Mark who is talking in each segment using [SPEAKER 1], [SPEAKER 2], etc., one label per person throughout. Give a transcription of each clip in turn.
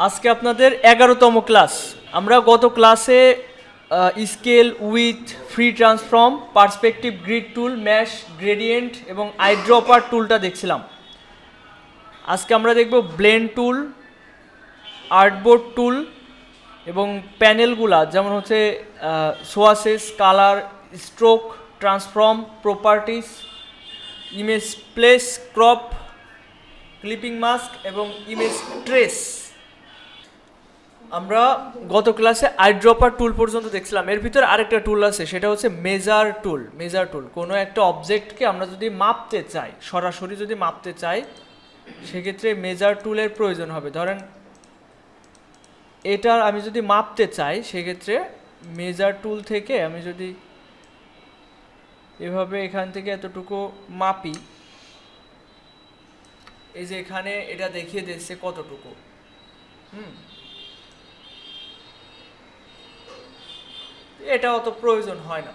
[SPEAKER 1] আজকে আপনাদের 11তম ক্লাস। আমরা গত ক্লাসে scale, with, free transform, perspective grid tool, mash, gradient এবং আইড্রপার টুলটা দেখছিলাম। আজকে আমরা দেখব ব্লেন্ড টুল, আর্টবোর্ড টুল এবং প্যানেলগুলা, যেমন হচ্ছে swatches, colour, stroke, transform, properties, image place, crop, clipping mask এবং ইমেজ ট্রেস। আমরা গত ক্লাসে আইড্রপার টুল পর্যন্ত দেখছিলাম। এর ভিতরে আরেকটা টুল আছে, সেটা হচ্ছে মেজার টুল। মেজার টুল কোনো একটা অবজেক্টকে আমরা যদি মাপতে চাই, সরাসরি যদি মাপতে চাই, সেক্ষেত্রে মেজার টুলের প্রয়োজন হবে। ধরেন এটা আমি যদি মাপতে চাই, সেক্ষেত্রে মেজার টুল থেকে আমি যদি এভাবে এখান থেকে এতটুকু মাপি, এই যে এখানে এটা দেখিয়ে দিচ্ছে কতটুকু। এটা অত প্রয়োজন হয় না,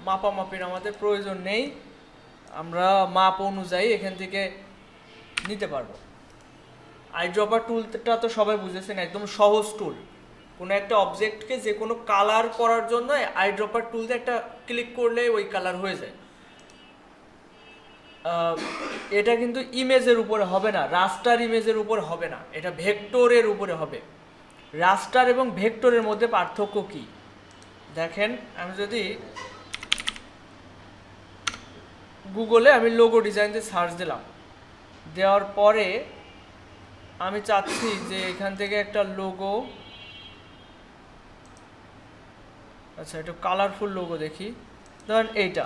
[SPEAKER 1] মাপামাপির আমাদের প্রয়োজন নেই। আমরা মাপ অনুযায়ী এখান থেকে নিতে পারবো। আইড্রপার টুলটা তো সবাই বুঝেছেন, একদম সহজ টুল। কোনো একটা অবজেক্টকে যে কোনো কালার করার জন্য আইড্রপার টুল দিয়ে একটা ক্লিক করলে ওই কালার হয়ে যায়। এটা কিন্তু ইমেজের উপরে হবে না, রাস্টার ইমেজের উপরে হবে না, এটা ভেক্টরের উপরে হবে। রাস্টার এবং ভেক্টরের মধ্যে পার্থক্য কি দেখেন, আমি যদি গুগলে আমি লোগো ডিজাইন দিয়ে সার্চ দিলাম, দেওয়ার পরে আমি চাচ্ছি যে এখান থেকে একটা লোগো, আচ্ছা একটু কালারফুল লোগো দেখি, ধরেন এইটা,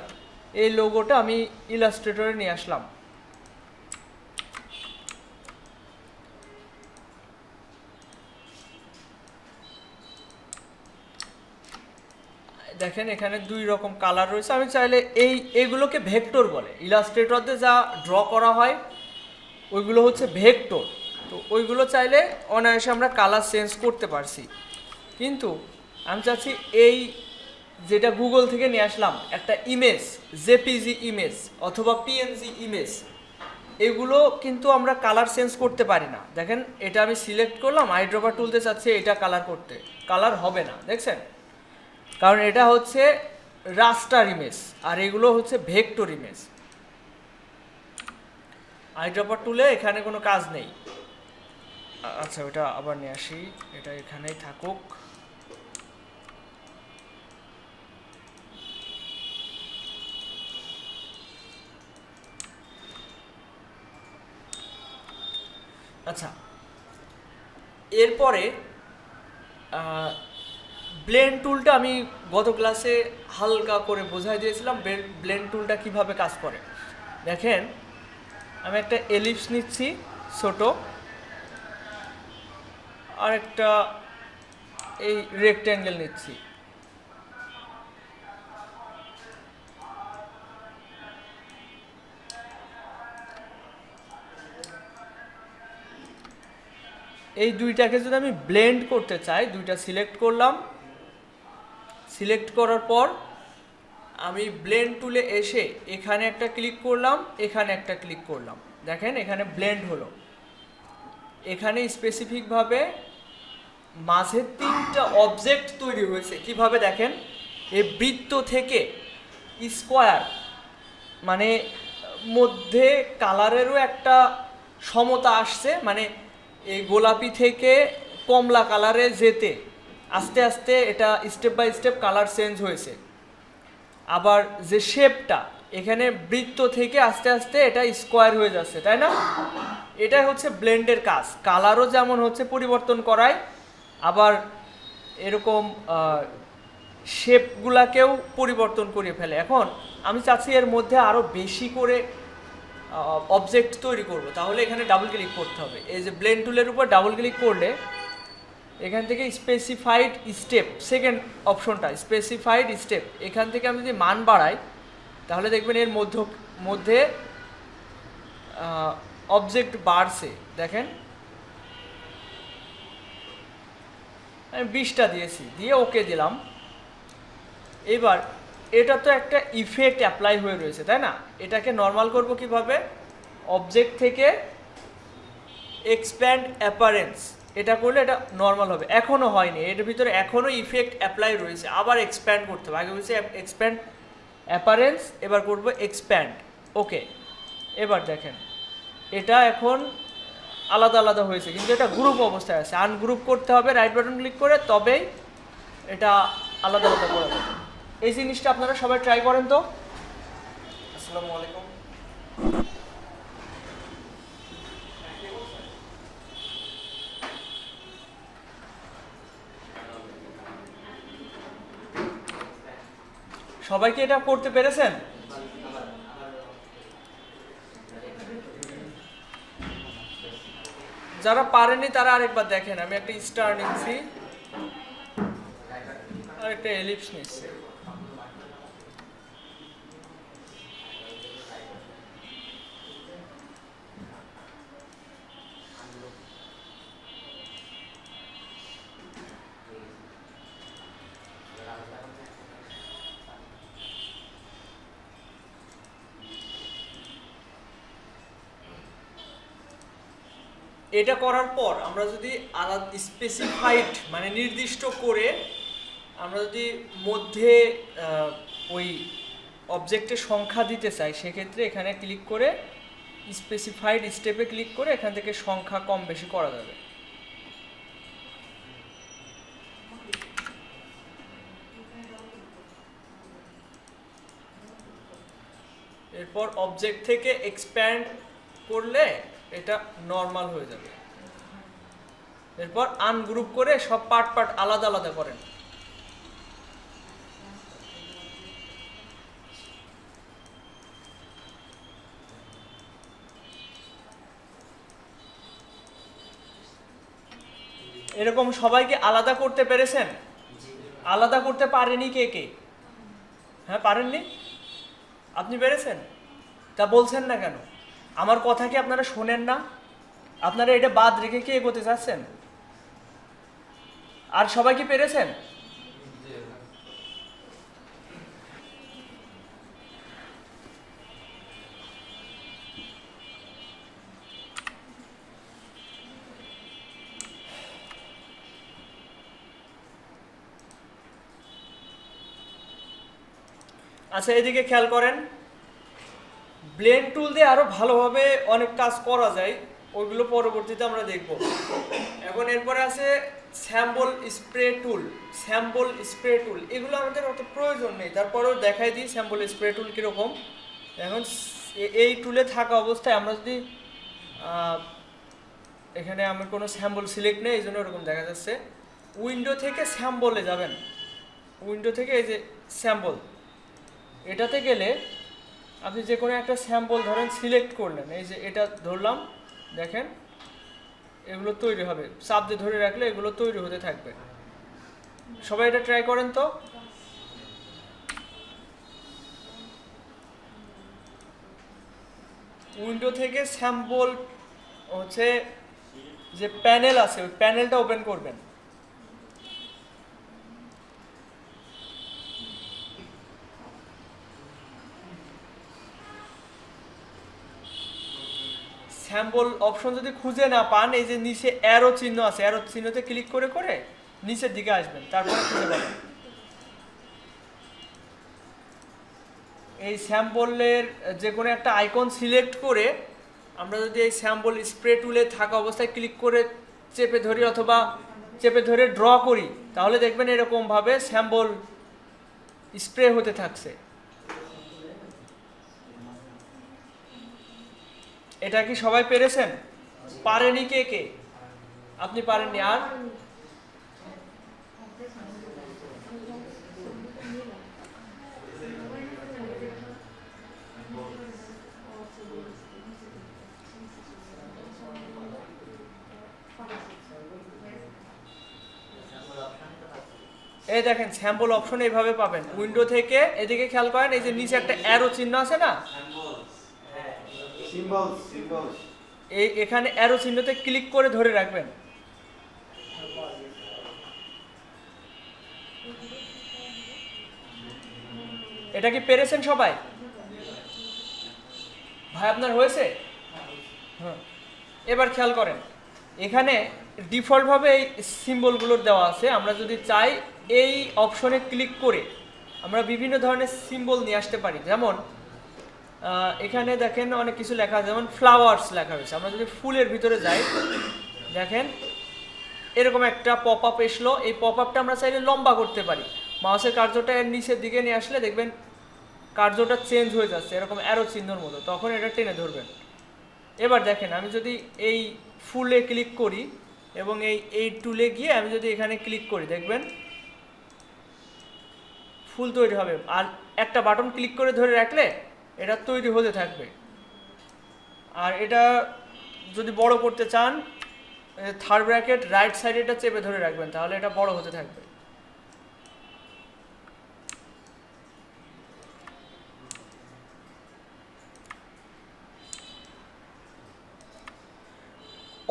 [SPEAKER 1] এই লোগোটা আমি ইলাস্ট্রেটরে নিয়ে আসলাম। দেখেন এখানে দুই রকম কালার রয়েছে। আমি চাইলে এইগুলোকে ভেক্টর বলে, ইলাস্ট্রেটরতে যা ড্র করা হয় ওইগুলো হচ্ছে ভেক্টর। তো ওইগুলো চাইলে অনায়াসে আমরা কালার চেঞ্জ করতে পারছি। কিন্তু আমি চাচ্ছি এই যেটা গুগল থেকে নিয়ে আসলাম একটা ইমেজ, জেপিজি ইমেজ অথবা পিএনজি ইমেজ, এগুলো কিন্তু আমরা কালার চেঞ্জ করতে পারি না। দেখেন এটা আমি সিলেক্ট করলাম, আইড্রপার টুলতে চাচ্ছি এটা কালার করতে, কালার হবে না, দেখছেন? কারণ এটা হচ্ছে রাস্টার ইমেজ আর এগুলো হচ্ছে ভেক্টর ইমেজ। আইড্রপার টুলে এখানে কোনো কাজ নেই। আচ্ছা ওটা আবার নিয়ে আসি, এটা এখানেই থাকুক। আচ্ছা, এরপরে ব্লেন্ড টুলটা আমি গত ক্লাসে হালকা করে বোঝাই দিয়েছিলাম ব্লেন্ড টুলটা কিভাবে কাজ করে। দেখেন আমি একটা এলিপস নিচ্ছি ছোট, আর একটা এই রেক্ট্যাঙ্গেল নিচ্ছি। এই দুইটাকে যদি আমি ব্লেন্ড করতে চাই, দুইটা সিলেক্ট করলাম, সিলেক্ট করার পর আমি ব্লেন্ড টুলে এসে এখানে একটা ক্লিক করলাম, এখানে একটা ক্লিক করলাম, দেখেন এখানে ব্লেন্ড হলো। এখানে স্পেসিফিকভাবে মাঝে তিনটা অবজেক্ট তৈরি হয়েছে। কিভাবে দেখেন, এই বৃত্ত থেকে স্কোয়ার, মানে মধ্যে কালারেরও একটা সমতা আসছে, মানে এই গোলাপি থেকে কমলা কালারে যেতে আস্তে আস্তে এটা step by step colour change হয়েছে। আবার যে শেপটা এখানে বৃত্ত থেকে আস্তে আস্তে এটা স্কোয়ার হয়ে যাচ্ছে, তাই না? এটাই হচ্ছে ব্লেন্ডের কাজ। কালারও যেমন হচ্ছে পরিবর্তন করায়, আবার এরকম শেপগুলাকেও পরিবর্তন করে ফেলে। এখন আমি চাচ্ছি এর মধ্যে আরও বেশি করে অবজেক্ট তৈরি করব, তাহলে এখানে ডাবল ক্লিক করতে হবে। এই যে ব্লেন্ড টুলের উপর ডাবল ক্লিক করলে এখান থেকে স্পেসিফাইড স্টেপ, সেকেন্ড অপশনটা স্পেসিফাইড স্টেপ, এখান থেকে আমি যদি মান বাড়াই তাহলে দেখবেন এর মধ্যে অবজেক্ট বাড়ছে। দেখেন আমি 20টা দিয়েছি, দিয়ে ওকে দিলাম। এবার এটা তো একটা ইফেক্ট অ্যাপ্লাই হয়ে রয়েছে, তাই না? এটাকে নর্মাল করব কিভাবে? অবজেক্ট থেকে এক্সপ্যান্ড অ্যাপারেন্স, এটা করলে এটা নর্মাল হবে। এখনও হয়নি, এটার ভিতরে এখনও ইফেক্ট অ্যাপ্লাই রয়েছে, আবার এক্সপ্যান্ড করতে হবে। আগে বলছে এক্সপ্যান্ড অ্যাপারেন্স, এবার করবো এক্সপ্যান্ড। ওকে, এবার দেখেন এটা এখন আলাদা আলাদা হয়েছে, কিন্তু এটা গ্রুপ অবস্থায় আছে। আনগ্রুপ করতে হবে রাইট বাটন ক্লিক করে, তবেই এটা আলাদা আলাদা করা যাবে। এই জিনিসটা আপনারা সবাই ট্রাই করেন তো। আসসালামু আলাইকুম। সবাই কি এটা করতে পেরেছেন? যারা পারেনি তারা আরেকবার দেখেন। আমি একটা স্টার নিচ্ছি আর একটা এলিপস নিচ্ছি। এটা করার পর আমরা যদি আলাদা স্পেসিফাইড মানে নির্দিষ্ট করে আমরা যদি মধ্যে ওই অবজেক্টের সংখ্যা দিতে চাই, সেক্ষেত্রে এখানে ক্লিক করে স্পেসিফাইড স্টেপে ক্লিক করে এখান থেকে সংখ্যা কম বেশি করা যাবে। এরপর অবজেক্ট থেকে এক্সপ্যান্ড করলে এটা নর্মাল হয়ে যাবে। এরপর আনগ্রুপ করে সব পার্ট পার্ট আলাদা আলাদা করেন। এরকম সবাইকে আলাদা করতে পেরেছেন? আলাদা করতে পারেনি কে কে? হ্যাঁ, পারেননি? আপনি পেরেছেন? তা বলছেন না কেন? আমার কথা কি আপনারা শোনেন না? আপনারা এটা বাদ রেখে কি এগোতে চাচ্ছেন? আর সবাই কি পেরেছেন? আচ্ছা, এদিকে খেয়াল করেন। ব্লেন্ড টুল দিয়ে আরো ভালোভাবে অনেক কাজ করা যায়, ওইগুলো পরবর্তীতে আমরা দেখব। এখন এরপরে আছে স্যাম্পল স্প্রে টুল। স্যাম্পল স্প্রে টুল এগুলো আমাদের অত প্রয়োজন নেই, তারপরেও দেখাই দিই স্যাম্পল স্প্রে টুল কীরকম। এখন এই টুলে থাকা অবস্থায় আমরা যদি এখানে আমি কোনো স্যাম্পল সিলেক্ট নেই, এই জন্য এরকম দেখা যাচ্ছে। উইন্ডো থেকে স্যাম্পলে যাবেন, উইন্ডো থেকে এই যে স্যাম্পল, এটাতে গেলে আপনি যে কোনো একটা স্যাম্পল ধরেন সিলেক্ট করলেন, এই যে এটা ধরলাম, দেখেন এগুলো তৈরি হবে। চাপ দিয়ে ধরে রাখলে এগুলো তৈরি হতে থাকবে। সবাই এটা ট্রাই করেন তো। উইন্ডো থেকে স্যাম্পল হচ্ছে যে প্যানেল আছে, ওই প্যানেলটা ওপেন করবেন। স্যাম্পল অপশন যদি খুঁজে না পান, এই যে নিচে অ্যারো চিহ্ন আছে, অ্যারো চিহ্নতে ক্লিক করে করে নিচের দিকে আসবেন, তারপরে খুঁজে পাবেন। এই স্যাম্পলের যে কোনো একটা আইকন সিলেক্ট করে আমরা যদি এই স্যাম্পল স্প্রে টুলে থাকা অবস্থায় ক্লিক করে চেপে ধরি অথবা চেপে ধরে ড্র করি, তাহলে দেখবেন এরকমভাবে স্যাম্পল স্প্রে হতে থাকছে। এটা কি সবাই পেরেছেন? পারেনি কে কে? আপনি পারেননি? আর এই দেখেন স্যাম্পল অপশন এইভাবে পাবেন। উইন্ডো থেকে এদিকে খেয়াল করেন, এই যে নিচে একটা অ্যারো চিহ্ন আছে না, এই এখানে অ্যারো চিহ্নতে ক্লিক করে ধরে রাখবেন। এটা কি পেরেছেন সবাই? ভাই আপনার হয়েছে? হ্যাঁ, এবার খেয়াল করেন এখানে ডিফল্টভাবে এই সিম্বলগুলো দেওয়া আছে। আমরা যদি চাই এই অপশনে ক্লিক করে আমরা বিভিন্ন ধরনের সিম্বল নিয়ে আসতে পারি। যেমন এখানে দেখেন অনেক কিছু লেখা আছে, যেমন ফ্লাওয়ার্স লেখা হয়েছে। আমরা যদি ফুলের ভিতরে যাই, দেখেন এরকম একটা পপ আপ এসলো। এই পপ আপটা আমরা চাইলে লম্বা করতে পারি। মাউসের কার্যটা এর নিচের দিকে নিয়ে আসলে দেখবেন কার্যটা চেঞ্জ হয়ে যাচ্ছে এরকম অ্যারো চিহ্নর মতো, তখন এটা টেনে ধরবেন। এবার দেখেন আমি যদি এই ফুলে ক্লিক করি এবং এই টুলে গিয়ে আমি যদি এখানে ক্লিক করি, দেখবেন ফুল তৈরি হবে। আর একটা বাটন ক্লিক করে ধরে রাখলে এটা তৈরি হতে থাকবে। আর এটা যদি বড় করতে চান, থার্ড ব্র্যাকেট রাইট সাইডে এটা চেপে ধরে রাখবেন, তাহলে এটা বড় হতে থাকবে।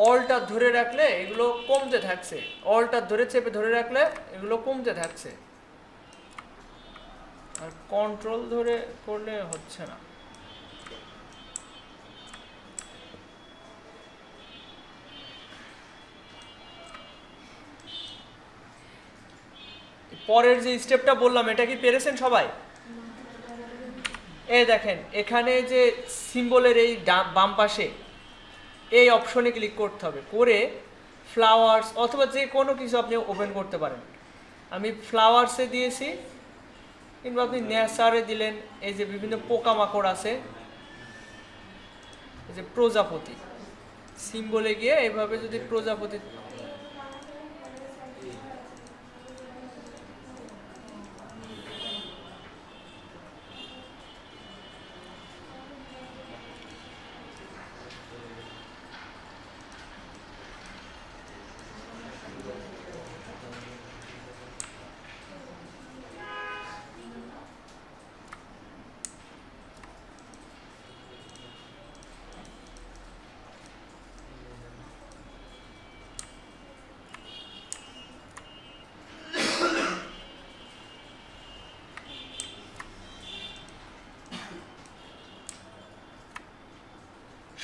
[SPEAKER 1] অলটা ধরে রাখলে এগুলো কমতে থাকছে, অলটা ধরে চেপে ধরে রাখলে এগুলো কমতে থাকছে, আর কন্ট্রোল ধরে করলে হচ্ছে না। পরের যে স্টেপটা বললাম, এটা কি পেরেছেন সবাই? এই দেখেন এখানে যে সিম্বলের এই বাম পাশে এই অপশনে ক্লিক করতে হবে, করে ফ্লাওয়ার্স অথবা যে কোনো কিছু আপনি ওপেন করতে পারেন। আমি ফ্লাওয়ার্সে দিয়েছি, কিংবা আপনি নেচারে দিলেন। এই যে বিভিন্ন পোকামাকড় আছে, এই যে প্রজাপতি, সিম্বলে গিয়ে এইভাবে যদি প্রজাপতি,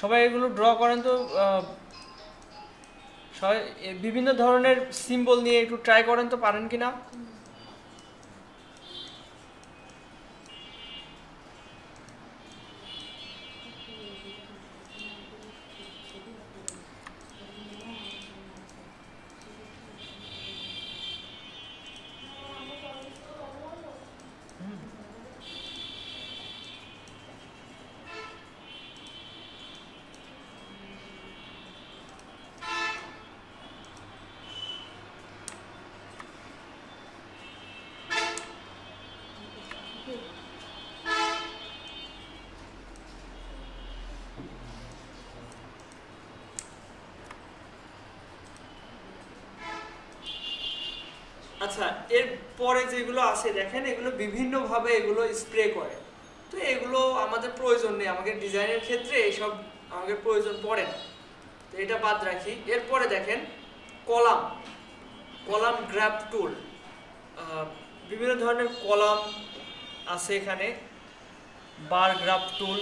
[SPEAKER 1] সবাই এগুলো ড্র করেন তো। সবাই বিভিন্ন ধরনের সিম্বল নিয়ে একটু ট্রাই করেন তো, পারেন কিনা। আচ্ছা, এর পরে যেগুলো আছে দেখেন, এগুলো বিভিন্নভাবে এগুলো স্প্রে করে। তো এগুলো আমাদের প্রয়োজন নেই, আমাদের ডিজাইনের ক্ষেত্রে এইসব আমাদের প্রয়োজন পড়ে না, তো এটা বাদ রাখি। এরপরে দেখেন কলাম, কলাম গ্র্যাব টুল, বিভিন্ন ধরনের কলাম আছে এখানে। বার গ্রাফ টুল,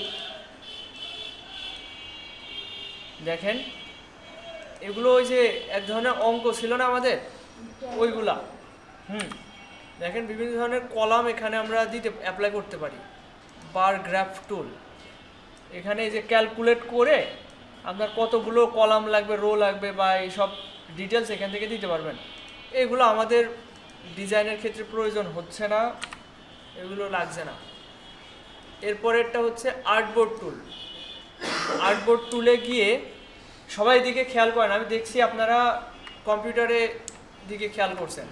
[SPEAKER 1] দেখেন এগুলো ওই যে এক ধরনের অঙ্ক ছিল না আমাদের, ওইগুলা। দেখেন বিভিন্ন ধরনের কলাম এখানে আমরা অ্যাপ্লাই করতে পারি। বার গ্রাফ টুল, এখানে এই যে ক্যালকুলেট করে আপনার কতগুলো কলাম লাগবে, রো লাগবে, বা এইসব ডিটেলস এখান থেকে দিতে পারবেন। এগুলো আমাদের ডিজাইনের ক্ষেত্রে প্রয়োজন হচ্ছে না, এগুলো লাগছে না। এরপরেরটা হচ্ছে আর্টবোর্ড টুল। আর্টবোর্ড টুলে গিয়ে সবাই দিকে খেয়াল করেন, আমি দেখছি আপনারা কম্পিউটারে দিকে খেয়াল করছেন।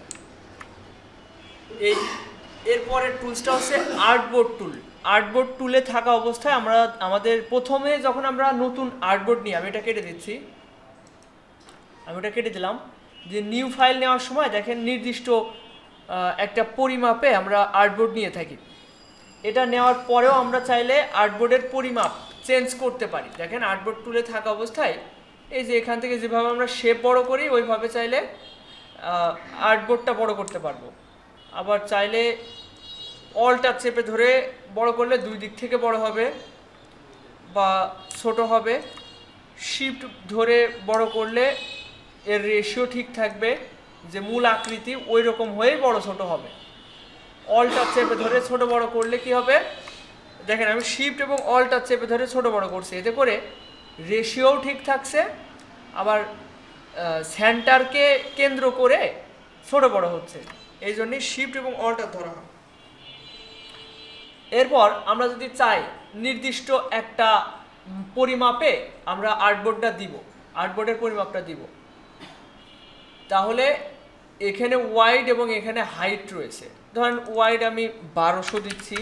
[SPEAKER 1] এরপরের টুলসটা হচ্ছে আর্টবোর্ড টুল। আর্টবোর্ড টুলে থাকা অবস্থায় আমরা আমাদের প্রথমে যখন আমরা নতুন আর্টবোর্ড নিই, আমি এটা কেটে দিচ্ছি, আমি ওটা কেটে দিলাম, যে নিউ ফাইল নেওয়ার সময় দেখেন নির্দিষ্ট একটা পরিমাপে আমরা আর্টবোর্ড নিয়ে থাকি। এটা নেওয়ার পরেও আমরা চাইলে আর্টবোর্ডের পরিমাপ চেঞ্জ করতে পারি। দেখেন আর্টবোর্ড টুলে থাকা অবস্থায় এই যে এখান থেকে যেভাবে আমরা শেপ বড় করি, ওইভাবে চাইলে আর্টবোর্ডটা বড় করতে পারবো। আবার চাইলে অলটা চেপে ধরে বড় করলে দুই দিক থেকে বড় হবে বা ছোট হবে। শিফট ধরে বড় করলে এর রেশিও ঠিক থাকবে, যে মূল আকৃতি ওই রকম হয়েই বড় ছোট হবে। অল্টার চেপে ধরে ছোট বড় করলে কি হবে, দেখেন আমি শিফট এবং অল্টার চেপে ধরে ছোট বড় করছি, এতে করে রেশিওও ঠিক থাকছে, আবার সেন্টারকে কেন্দ্র করে ছোট বড় হচ্ছে, এই জন্যই শিফট এবং অল্টার ধরা হয়। এরপর আমরা যদি চাই নির্দিষ্ট একটা পরিমাপে আমরা আর্টবোর্ডটা দিব, আর্টবোর্ডের পরিমাপটা দিব, তাহলে এখানে ওয়াইড এবং এখানে হাইট রয়েছে। ধরেন ওয়াইড আমি 1200 দিচ্ছি,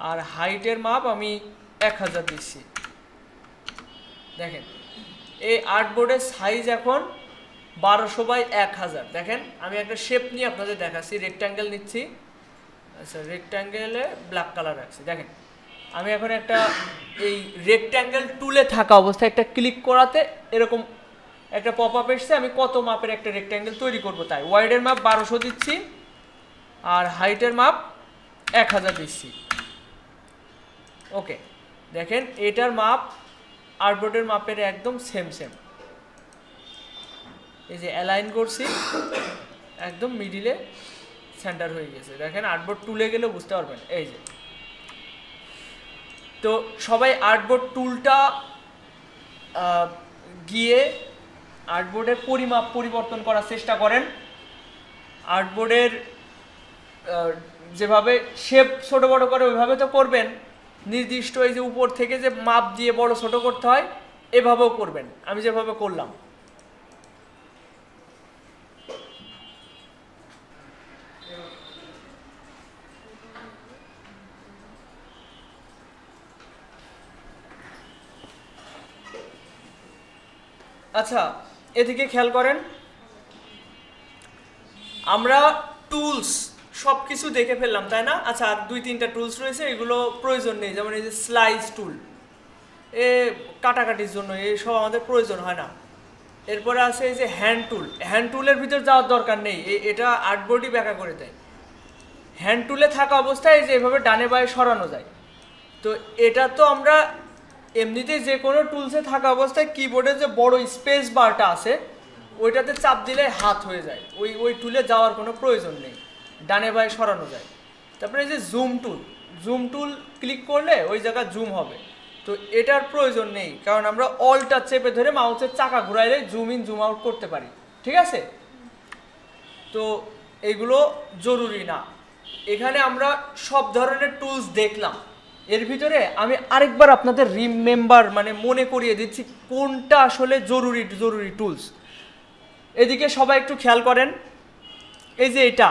[SPEAKER 1] আর হাইটের মাপ আমি 1000 দিচ্ছি। দেখেন এই আর্টবোর্ডের সাইজ এখন 1200 বাই 1000। দেখেন আমি একটা শেপ নিয়ে আপনাদের দেখাচ্ছি, রেক্ট্যাঙ্গেল নিচ্ছি, আচ্ছা রেক্ট্যাঙ্গেলে ব্ল্যাক কালার রাখছি। দেখেন আমি এখন একটা এই রেক্ট্যাঙ্গেল টুলে থাকা অবস্থায় একটা ক্লিক করাতে এরকম একটা পপ আপ এসছে, আমি কত মাপের একটা রেক্ট্যাঙ্গেল তৈরি করব, তাই ওয়াইডের মাপ 1200 দিচ্ছি আর হাইটের মাপ 1000 দিচ্ছি। ওকে, দেখেন এটার মাপ আর্টবোর্ডের মাপের একদম সেম সেম। এই যে অ্যালাইন করছি, একদম মিডিলে সেন্টার হয়ে গেছে। দেখেন আর্টবোর্ড টুলে গেলে বুঝতে পারবেন। এই যে, তো সবাই আর্টবোর্ড টুলটা গিয়ে আর্টবোর্ডের পরিমাপ পরিবর্তন করার চেষ্টা করেন। আর্টবোর্ডের যেভাবে শেপ ছোট বড় করে ওইভাবে তো করবেন, নির্দিষ্ট এই যে উপর থেকে যে মাপ দিয়ে বড় ছোট করতে হয় এভাবেও করবেন, আমি যেভাবে করলাম। আচ্ছা, এদিকে খেয়াল করেন, আমরা টুলস সব কিছু দেখে ফেললাম তাই না? আচ্ছা, আর 2-3টা টুলস রয়েছে, এগুলো প্রয়োজন নেই, যেমন এই যে স্লাইস টুল, এ কাটাকাটির জন্য, এসব আমাদের প্রয়োজন হয় না। এরপরে আছে এই যে হ্যান্ড টুল, হ্যান্ড টুলের ভিতর যাওয়ার দরকার নেই, এটা আর্টবোর্ডই ব্যাখ্যা করে দেয়। হ্যান্ড টুলে থাকা অবস্থায় যে এভাবে ডানে বায়ে সরানো যায়, তো এটা তো আমরা এমনিতেই যে কোনো টুলসে থাকা অবস্থায় কিবোর্ডের যে বড় স্পেস বারটা আছে ওইটাতে চাপ দিলে হাত হয়ে যায়, ওই টুলে যাওয়ার কোনো প্রয়োজন নেই, ডানে বায়ে সরানো যায়। তারপরে এই যে জুম টুল, জুম টুল ক্লিক করলে ওই জায়গায় জুম হবে, তো এটার প্রয়োজন নেই, কারণ আমরা অলটা চেপে ধরে মাউসের চাকা ঘুরাইলে জুম ইন জুম আউট করতে পারি, ঠিক আছে? তো এগুলো জরুরি না। এখানে আমরা সব ধরনের টুলস দেখলাম, এর ভিতরে আমি আরেকবার আপনাদের রিমেম্বার মানে মনে করিয়ে দিচ্ছি কোনটা আসলে জরুরি টুলস। এদিকে সবাই একটু খেয়াল করেন, এই যে এটা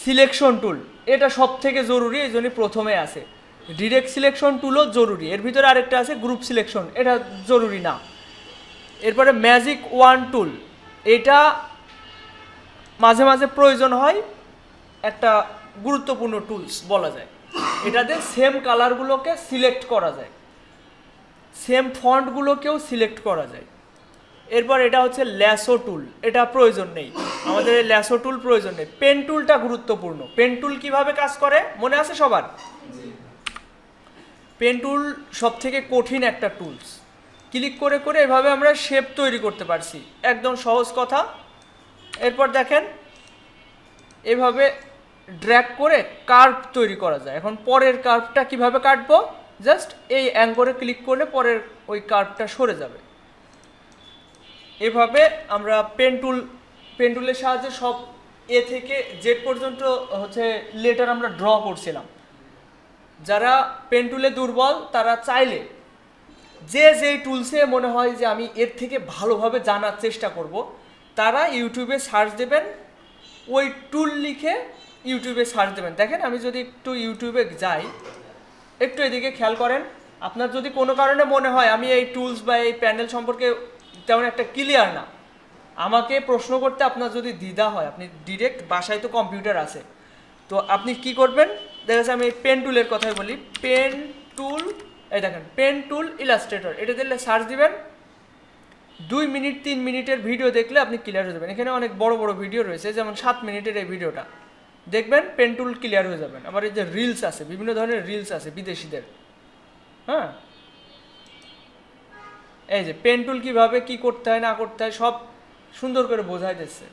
[SPEAKER 1] সিলেকশন টুল, এটা সব থেকে জরুরি, এই জন্যই প্রথমে আছে। ডিরেক্ট সিলেকশন টুলও জরুরি, এর ভিতরে আরেকটা আছে গ্রুপ সিলেকশন, এটা জরুরি না। এরপরে ম্যাজিক ওয়ান টুল, এটা মাঝে মাঝে প্রয়োজন হয়, একটা গুরুত্বপূর্ণ টুলস বলা যায়। এটাতে সেম কালারগুলোকে সিলেক্ট করা যায়, সেম ফন্টগুলোকেও সিলেক্ট করা যায়। এরপর এটা হচ্ছে ল্যাসো টুল, এটা প্রয়োজন নেই আমাদের, ল্যাসো টুল প্রয়োজন নেই। পেন টুলটা গুরুত্বপূর্ণ। পেন টুল কিভাবে কাজ করে মনে আছে সবার? পেন টুল সব থেকে কঠিন একটা টুলস, ক্লিক করে করে এভাবে আমরা শেপ তৈরি করতে পারছি, একদম সহজ কথা। এরপর দেখেন এভাবে ড্র্যাগ করে কার্ভ তৈরি করা যায়। এখন পরের কার্ভটা কিভাবে কাটবো, জাস্ট এই অ্যাঙ্গলে ক্লিক করলে পরের ওই কার্ভটা সরে যাবে। এভাবে আমরা পেন টুলের সাহায্যে সব এ থেকে জেড পর্যন্ত হচ্ছে লেটার আমরা ড্র করছিলাম। যারা পেন টুলে দুর্বল তারা চাইলে যেই টুলসে মনে হয় যে আমি এর থেকে ভালোভাবে জানার চেষ্টা করব, তারা ইউটিউবে সার্চ দেবেন, ওই টুল লিখে ইউটিউবে সার্চ দেবেন। দেখেন আমি যদি একটু ইউটিউবে যাই, একটু এদিকে খেয়াল করেন, আপনার যদি কোনো কারণে মনে হয় আমি এই টুলস বা এই প্যানেল সম্পর্কে তেমন একটা ক্লিয়ার না, আমাকে প্রশ্ন করতে আপনার যদি দ্বিধা হয়, আপনি ডিরেক্ট বাসায় তো কম্পিউটার আছে, তো আপনি কি করবেন, দেখা যাচ্ছে আমি পেন টুলের কথাই বলি, পেন টুল, এই দেখেন পেন টুল ইলাস্ট্রেটর, এটা দিলে সার্চ দিবেন, 2 মিনিট 3 মিনিটের ভিডিও দেখলে আপনি ক্লিয়ার হয়ে যাবেন। এখানে অনেক বড় বড় ভিডিও রয়েছে, যেমন 7 মিনিটের এই ভিডিওটা দেখবেন, পেন টুল ক্লিয়ার হয়ে যাবেন। আবার এই যে রিলস আছে, বিভিন্ন ধরনের রিলস আছে বিদেশিদের, হ্যাঁ, এই যে পেন টুল কীভাবে কী করতে হয় না করতে হয় সব সুন্দর করে বোঝাই দিচ্ছে,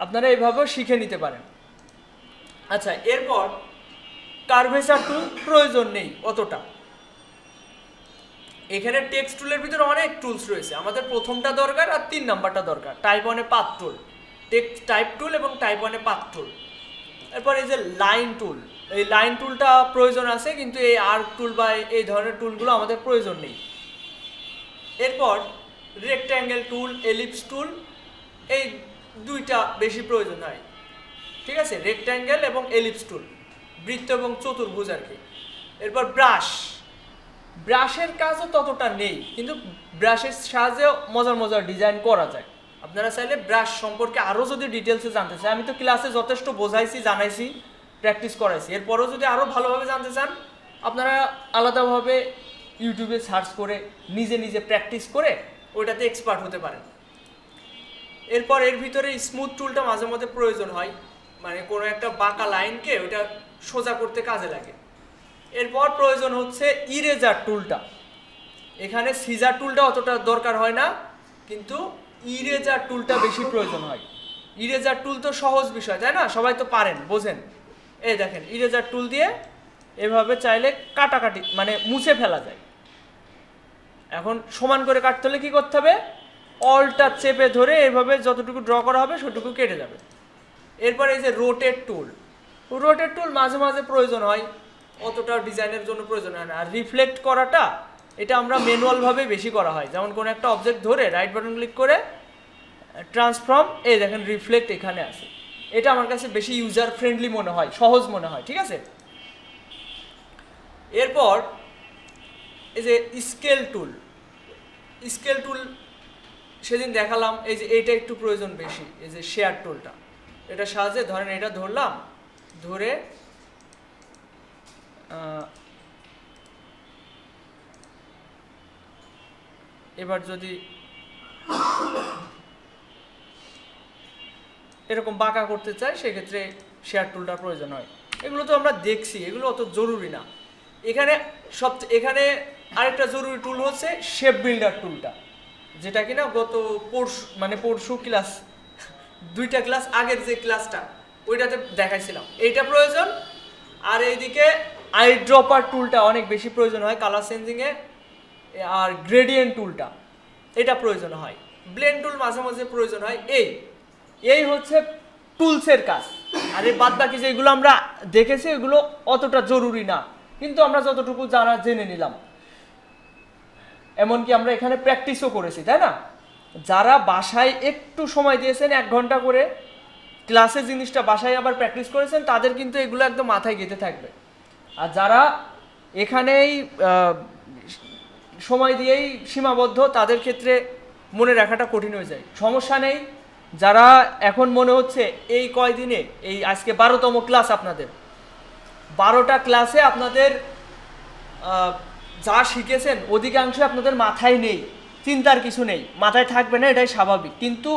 [SPEAKER 1] আপনারা এইভাবেও শিখে নিতে পারেন। আচ্ছা, এরপর কার্ভেচার টুল প্রয়োজন নেই অতটা। এখানে টেক্সট টুলের ভিতরে অনেক টুলস রয়েছে, আমাদের প্রথমটা দরকার আর 3 নাম্বারটা দরকার, টাইপ 1 এ পাথ টুল, টেক্সট টাইপ টুল এবং টাইপ 1 এ পাথ টুল। এরপর এই যে লাইন টুল, এই লাইন টুলটা প্রয়োজন আছে, কিন্তু এই আর্ক টুল বা এই ধরনের টুলগুলো আমাদের প্রয়োজন নেই। এরপর রেক্ট্যাঙ্গেল টুল, এলিপস টুল, এই দুইটা বেশি প্রয়োজন হয়, ঠিক আছে, রেক্ট্যাঙ্গেল এবং এলিপস টুল, বৃত্ত এবং চতুর্ভুজ আর কি। এরপর ব্রাশ, ব্রাশের কাজও ততটা নেই, কিন্তু ব্রাশের সাহায্যেও মজার মজার ডিজাইন করা যায়। আপনারা চাইলে ব্রাশ সম্পর্কে আরও যদি ডিটেলসে জানতে চান, আমি তো ক্লাসে যথেষ্ট বোঝাইছি, জানাইছি, প্র্যাকটিস করাইছি, এরপরও যদি আরও ভালোভাবে জানতে চান আপনারা আলাদাভাবে ইউটিউবে সার্চ করে নিজে নিজে প্র্যাকটিস করে ওইটাতে এক্সপার্ট হতে পারেন। এরপর এর ভিতরে স্মুথ টুলটা মাঝে মধ্যে প্রয়োজন হয়, মানে কোনো একটা বাঁকা লাইনকে ওইটা সোজা করতে কাজে লাগে। এরপর প্রয়োজন হচ্ছে ইরেজার টুলটা, এখানে সিজার টুলটা অতটা দরকার হয় না, কিন্তু ইরেজার টুলটা বেশি প্রয়োজন হয়। ইরেজার টুল তো সহজ বিষয়, তাই না, সবাই তো পারেন, বোঝেন। এই দেখেন, ইরেজার টুল দিয়ে এভাবে চাইলে কাটাকাটি মানে মুছে ফেলা যায়। এখন সমান করে কাটতে হলে কী করতে হবে, অলটা চেপে ধরে এভাবে যতটুকু ড্র করা হবে সেটুকু কেটে যাবে। এরপর এই যে রোটেট টুল, রোটেট টুল মাঝে মাঝে প্রয়োজন হয়, অতটা ডিজাইনের জন্য প্রয়োজন হয় না। আর রিফ্লেক্ট করাটা এটা আমরা ম্যানুয়ালভাবে বেশি করা হয়, যেমন কোনো একটা অবজেক্ট ধরে রাইট বাটন ক্লিক করে ট্রান্সফর্ম, এই দেখেন রিফ্লেক্ট এখানে আছে, এটা আমার কাছে বেশি ইউজার ফ্রেন্ডলি মনে হয়, সহজ মনে হয়, ঠিক আছে। এরপর এই যে স্কেল টুল, স্কেল টুল সেদিন দেখালাম, এই যে এইটা একটু প্রয়োজন বেশি, এই যে শেয়ার টুলটা, এটা সাহায্যে ধরেন এটা ধরলাম, ধরে এবার যদি এরকম বাঁকা করতে চাই সেক্ষেত্রে শেয়ার টুলটা প্রয়োজন হয়। এগুলো তো আমরা দেখছি, এগুলো অত জরুরি না। এখানে আরেকটা জরুরি টুল হচ্ছে শেপ বিল্ডার টুলটা, যেটা কিনা গত পরশু ক্লাস, 2টা ক্লাস আগের যে ক্লাসটা ওইটাতে দেখাইছিলাম, এইটা প্রয়োজন। আর এইদিকে আইড্রপার টুলটা অনেক বেশি প্রয়োজন হয় কালার চেঞ্জিংয়ে, আর গ্রেডিয়েন্ট টুলটা এটা প্রয়োজন হয়, ব্লেন্ড টুল মাঝে মাঝে প্রয়োজন হয়। এই হচ্ছে টুলসের কাজ। আর এই বাদ বাকি যেগুলো আমরা দেখেছি এগুলো অতটা জরুরি না, কিন্তু আমরা যতটুকু জানা জেনে নিলাম, এমনকি আমরা এখানে প্র্যাকটিসও করেছি, তাই না। যারা বাসায় একটু সময় দিয়েছেন 1 ঘন্টা করে ক্লাসে জিনিসটা বাসায় আবার প্র্যাকটিস করেছেন, তাদের কিন্তু এগুলো একদম মাথায় গেঁথে থাকবে। আর যারা এখানেই সময় দিয়েই সীমাবদ্ধ, তাদের ক্ষেত্রে মনে রাখাটা কঠিন হয়ে যায়। সমস্যা নেই, যারা এখন মনে হচ্ছে এই কয়দিনে, এই আজকে 12তম ক্লাস, আপনাদের 12টা ক্লাসে আপনাদের যা শিখেছেন অধিকাংশ আপনাদের মাথায় নেই, চিন্তার কিছু নেই, মাথায় থাকবে না, এটাই স্বাভাবিক, কিন্তু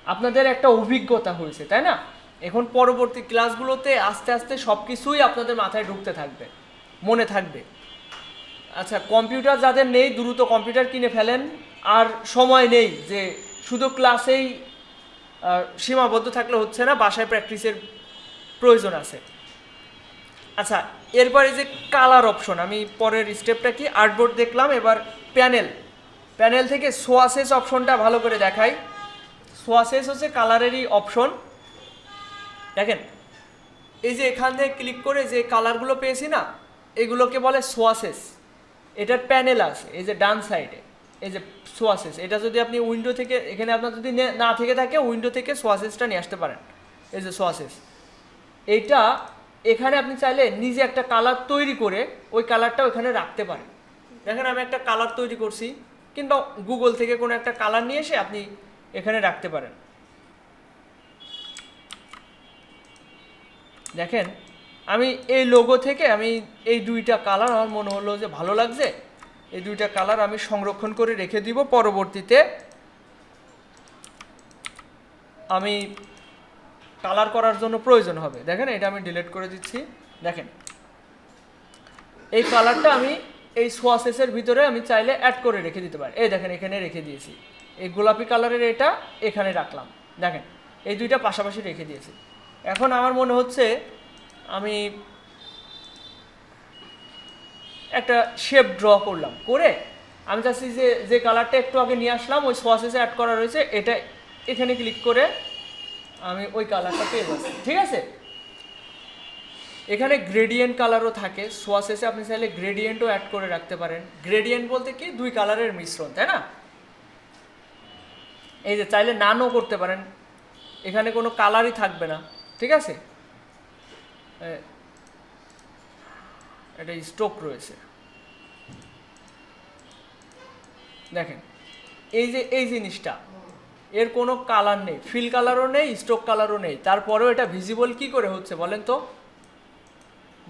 [SPEAKER 1] আপনাদের একটা অভিজ্ঞতা হয়েছে, তাই না। এখন পরবর্তী ক্লাসগুলোতে আস্তে আস্তে সব কিছুই আপনাদের মাথায় ঢুকতে থাকবে, মনে থাকবে। আচ্ছা, কম্পিউটার যাদের নেই দ্রুত কম্পিউটার কিনে ফেলেন, আর সময় নেই যে শুধু ক্লাসেই সীমাবদ্ধ থাকলে হচ্ছে না, বাসায় প্র্যাকটিসের প্রয়োজন আছে। আচ্ছা, এরপরে যে কালার অপশন, আমি পরের স্টেপটা কি, আর্টবোর্ড দেখলাম, এবার প্যানেল থেকে সোয়াসেস অপশনটা ভালো করে দেখাই। সোয়াসেস হচ্ছে কালারেরই অপশন। দেখেন, এই যে এখান থেকে ক্লিক করে যে কালারগুলো পেয়েছি না, এগুলোকে বলে সোয়াসেস। এটার প্যানেল আছে এই যে ডান সাইডে, এই যে সোয়াসেস, এটা যদি আপনি উইন্ডো থেকে, এখানে আপনার যদি না থেকে থাকে উইন্ডো থেকে সোয়াসেসটা নিয়ে আসতে পারেন। এই যে সোয়াসেস, এইটা এখানে আপনি চাইলে নিজে একটা কালার তৈরি করে ওই কালারটা ওখানে রাখতে পারেন। দেখেন, আমি একটা কালার তৈরি করছি, কিংবা গুগল থেকে কোনো একটা কালার নিয়ে এসে আপনি এখানে রাখতে পারেন। দেখেন, আমি এই লোগো থেকে আমি এই 2টা কালার আমার মনে হলো যে ভালো লাগছে, এই 2টা কালার আমি সংরক্ষণ করে রেখে দিব, পরবর্তীতে আমি কালার করার জন্য প্রয়োজন হবে। দেখেন, এটা আমি ডিলিট করে দিচ্ছি। দেখেন, এই কালারটা আমি এই সোয়াসেসের ভিতরে আমি চাইলে অ্যাড করে রেখে দিতে পারি। এই দেখেন, এখানে রেখে দিয়েছি, এই গোলাপি কালারের এটা এখানে রাখলাম, দেখেন এই দুইটা পাশাপাশি রেখে দিয়েছি। এখন আমার মনে হচ্ছে আমি একটা শেপ ড্র করলাম, করে আমি চাচ্ছি যে যে কালারটা একটু আগে নিয়ে আসলাম ওই সোয়াসেসে অ্যাড করা রয়েছে, এটা এখানে ক্লিক করে আমি ওই কালারটা পেয়ে যাচ্ছি। ঠিক আছে, এখানে গ্রেডিয়েন্ট কালারও থাকে, সোয়াসেসে আপনি চাইলে গ্রেডিয়েন্টও অ্যাড করে রাখতে পারেন। গ্রেডিয়েন্ট বলতে কি, দুই কালারের মিশ্রণ, তাই না? এই যে চাইলে নানও করতে পারেন, এখানে কোনো কালারই থাকবে না। ঠিক আছে, এটা স্ট্রোক রয়েছে, দেখেন এই যে এই জিনিসটা, এর কোনো কালার নেই, ফিল কালারও নেই, স্ট্রোক কালারও নেই, তারপরেও এটা ভিজিবল কি করে হচ্ছে বলেন তো?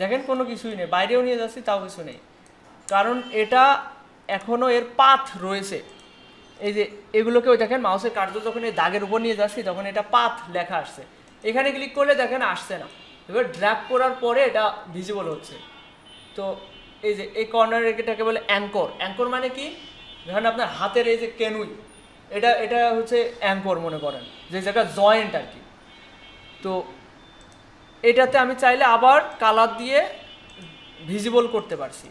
[SPEAKER 1] দেখেন কোনো কিছুই নেই, বাইরেও নিয়ে যাচ্ছি তাও কিছু নেই, কারণ এটা এখনও এর পাথ রয়েছে। এই যে এগুলোকেও দেখেন মাউসের কার্য যখন এই দাগের উপর নিয়ে যাচ্ছি তখন এটা পাথ লেখা আসছে, এখানে ক্লিক করলে দেখেন আসছে না। এবার ড্র্যাগ করার পরে এটা ভিজিবল হচ্ছে। তো এই যে এই কর্নার এটাকে বলে অ্যাঙ্কর। অ্যাঙ্কর মানে কি, ধরেন আপনার হাতের এই যে কেনুই, এটা এটা হচ্ছে অ্যাঙ্কর মনে করেন, যে জায়গা জয়েন্ট আর কি। তো এটাতে আমি চাইলে আবার কালার দিয়ে ভিজিবল করতে পারছি,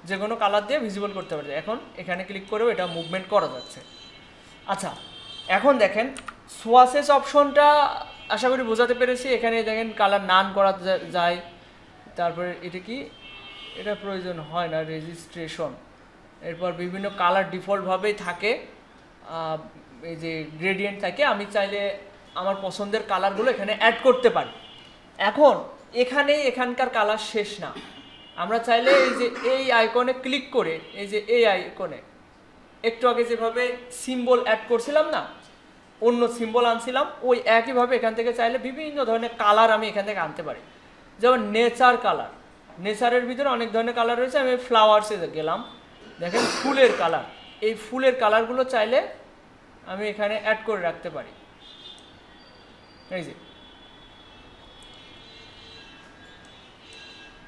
[SPEAKER 1] যে কোনো কালার দিয়ে ভিজিবল করতে পারছি। এখন এখানে ক্লিক করেও এটা মুভমেন্ট করা যাচ্ছে। আচ্ছা, এখন দেখেন সোয়াসেস অপশনটা আশা করি বোঝাতে পেরেছি। এখানে দেখেন কালার নান করা যায়, তারপরে এটা কি, এটা প্রয়োজন হয় না, রেজিস্ট্রেশন। এরপর বিভিন্ন কালার ডিফল্টভাবেই থাকে, এই যে গ্রেডিয়েন্ট থাকে, আমি চাইলে আমার পছন্দের কালারগুলো এখানে অ্যাড করতে পারি। এখন এখানকার কালার শেষ না, আমরা চাইলে এই যে এই আইকনে ক্লিক করে, এই যে এই আইকনে একটু আগে যেভাবে সিম্বল অ্যাড করছিলাম না, অন্য সিম্বল আনছিলাম, ওই একইভাবে এখান থেকে চাইলে বিভিন্ন ধরনের কালার আমি এখান থেকে আনতে পারি। যেমন নেচার কালার, নেচারের ভিতরে অনেক ধরনের কালার রয়েছে, আমি ফ্লাওয়ার্সে গেলাম, দেখেন ফুলের কালার, এই ফুলের কালারগুলো চাইলে আমি এখানে অ্যাড করে রাখতে পারি। এই যে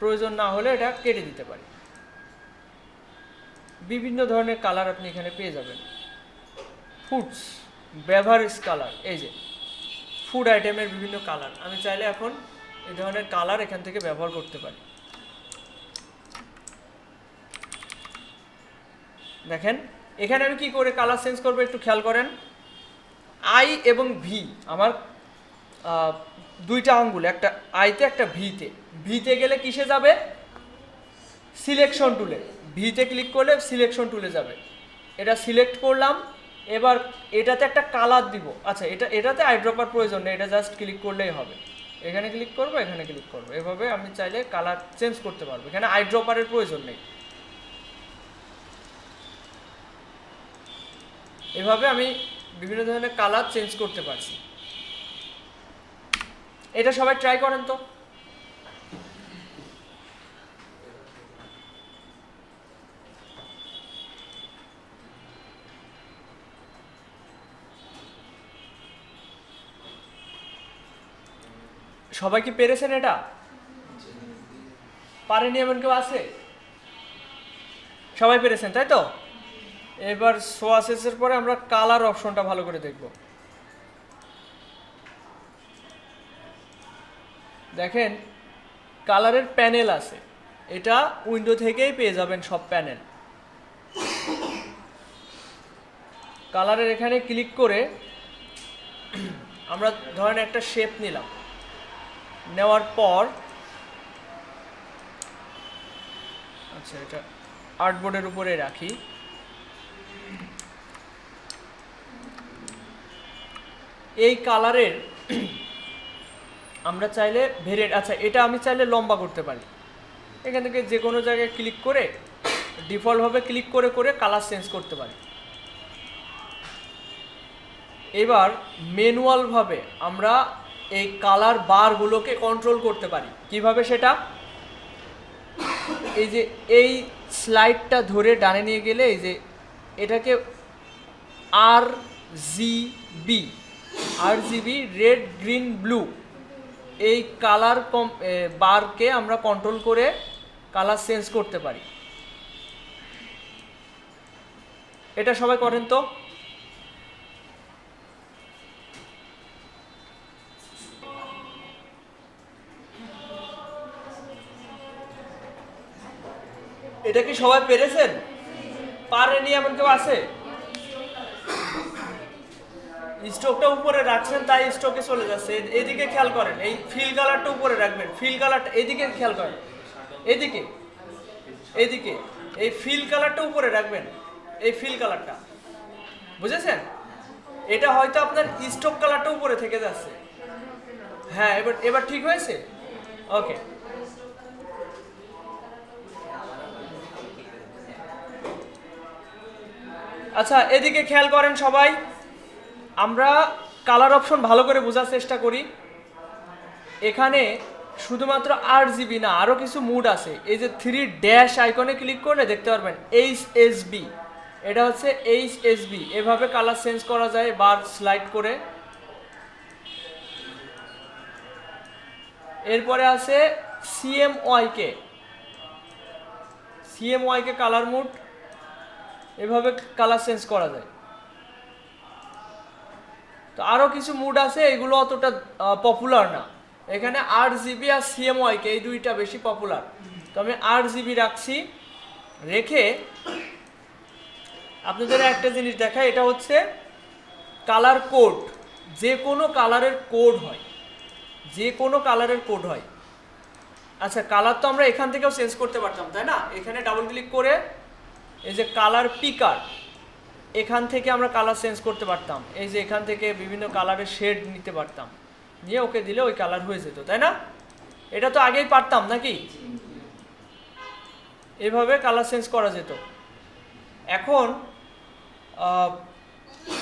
[SPEAKER 1] প্রয়োজন না হলে এটা কেটে দিতে পারি। বিভিন্ন ধরনের কালার আপনি এখানে পেয়ে যাবেন। ফুডস, বেভারেজ কালার, এই যে ফুড আইটেমের বিভিন্ন কালার, আমি চাইলে এখন এই ধরনের কালার এখান থেকে ব্যবহার করতে পারি। দেখেন এখানে আমি কি করে কালার চেঞ্জ করবো একটু খেয়াল করেন। আই এবং ভি, আমার দুইটা আঙ্গুল, একটা আইতে একটা ভিতে। ভিতে গেলে কিসে যাবে, সিলেকশন টুলে, ভিতে ক্লিক করলে সিলেকশন টুলে যাবে। এটা সিলেক্ট করলাম, এবার এটাতে একটা কালার দিব। আচ্ছা, এটাতে আইড্রপার প্রয়োজন নেই, এটা জাস্ট ক্লিক করলেই হবে। এখানে ক্লিক করবো, এখানে ক্লিক করবো, এভাবে আমি চাইলে কালার চেঞ্জ করতে পারবো, এখানে আইড্রপারের প্রয়োজন নেই। এভাবে আমি বিভিন্ন ধরনের কালার চেঞ্জ করতে পারছি। এটা সবাই ট্রাই করেন তো। সবাই কি পেরেছেন? এটা পারেনি এমন কেউ আছে? সবাই পেরেছেন, তাই তো? এবার সোয়াসেসের পরে আমরা কালার অপশনটা ভালো করে দেখব। দেখেন কালারের প্যানেল আছে, এটা উইন্ডো থেকেই পেয়ে যাবেন সব প্যানেল। কালারের এখানে ক্লিক করে আমরা ধরেন একটা শেপ নিলাম, নেওয়ার পর আচ্ছা এটা আর্টবোর্ডের উপরে রাখি। এই কালারের আমরা চাইলে ভেরিয়েন্ট, আচ্ছা এটা আমি চাইলে লম্বা করতে পারি। এখান থেকে যে কোনো জায়গায় ক্লিক করে ডিফল্টভাবে ক্লিক করে করে কালার চেঞ্জ করতে পারি। এবার ম্যানুয়ালভাবে আমরা এই কালার বারগুলোকে কন্ট্রোল করতে পারি। কিভাবে সেটা, এই যে এই স্লাইডটা ধরে ডানে নিয়ে গেলে এই যে এটাকে RGB রেড গ্রিন ব্লু এই কালার বারকে আমরা কন্ট্রোল করে কালার চেঞ্জ করতে পারি। এটা সবাই করেন তো। এটা কি সবাই পেরেছেন? পারেনি এমন কেউ আছে? স্ট্রোকটা উপরে রাখছেন তাই স্ট্রোকে চলে যাচ্ছে। এদিকে খেয়াল করেন, এই ফিল কালারটা উপরে রাখবেন, ফিল কালারটা এদিকে খেয়াল করেন, এদিকে এদিকে এই ফিল কালারটা উপরে রাখবেন, এই ফিল কালারটা, বুঝেছেন? এটা হয়তো আপনার স্ট্রোক কালারটা উপরে থেকে যাচ্ছে। হ্যাঁ, এবার এবার ঠিক হয়েছে। ওকে, আচ্ছা এদিকে খেয়াল করেন সবাই। আমরা কালার অপশন ভালো করে বোঝার চেষ্টা করি। এখানে শুধুমাত্র RGB না, আরও কিছু মুড আছে। এই যে 3 ড্যাশ আইকনে ক্লিক করলে দেখতে পারবেন HSB, এটা হচ্ছে HSB। এভাবে কালার চেঞ্জ করা যায় বার স্লাইড করে। এরপরে আছে CMYK কালার মুড, এভাবে কালার চেঞ্জ করা যায়। তো আরও কিছু মুড আছে, এগুলো অতটা পপুলার না। এখানে RGB আর CMYK এই দুইটা বেশি পপুলার। তো আমি RGB রাখছি, রেখে আপনাদের একটা জিনিস দেখাই। এটা হচ্ছে কালার কোড, যে কোনো কালারের কোড হয়, যে কোনো কালারের কোড হয়। আচ্ছা, কালার তো আমরা এখান থেকেও চেঞ্জ করতে পারতাম, তাই না? এখানে ডাবল ক্লিক করে এই যে কালার পিকার, এখান থেকে আমরা কালার চেঞ্জ করতে পারতাম। এই যে এখান থেকে বিভিন্ন কালারের শেড নিতে পারতাম, নিয়ে ওকে দিলে ওই কালার হয়ে যেত, তাই না? এটা তো আগেই পারতাম নাকি? এভাবে কালার চেঞ্জ করা যেত। এখন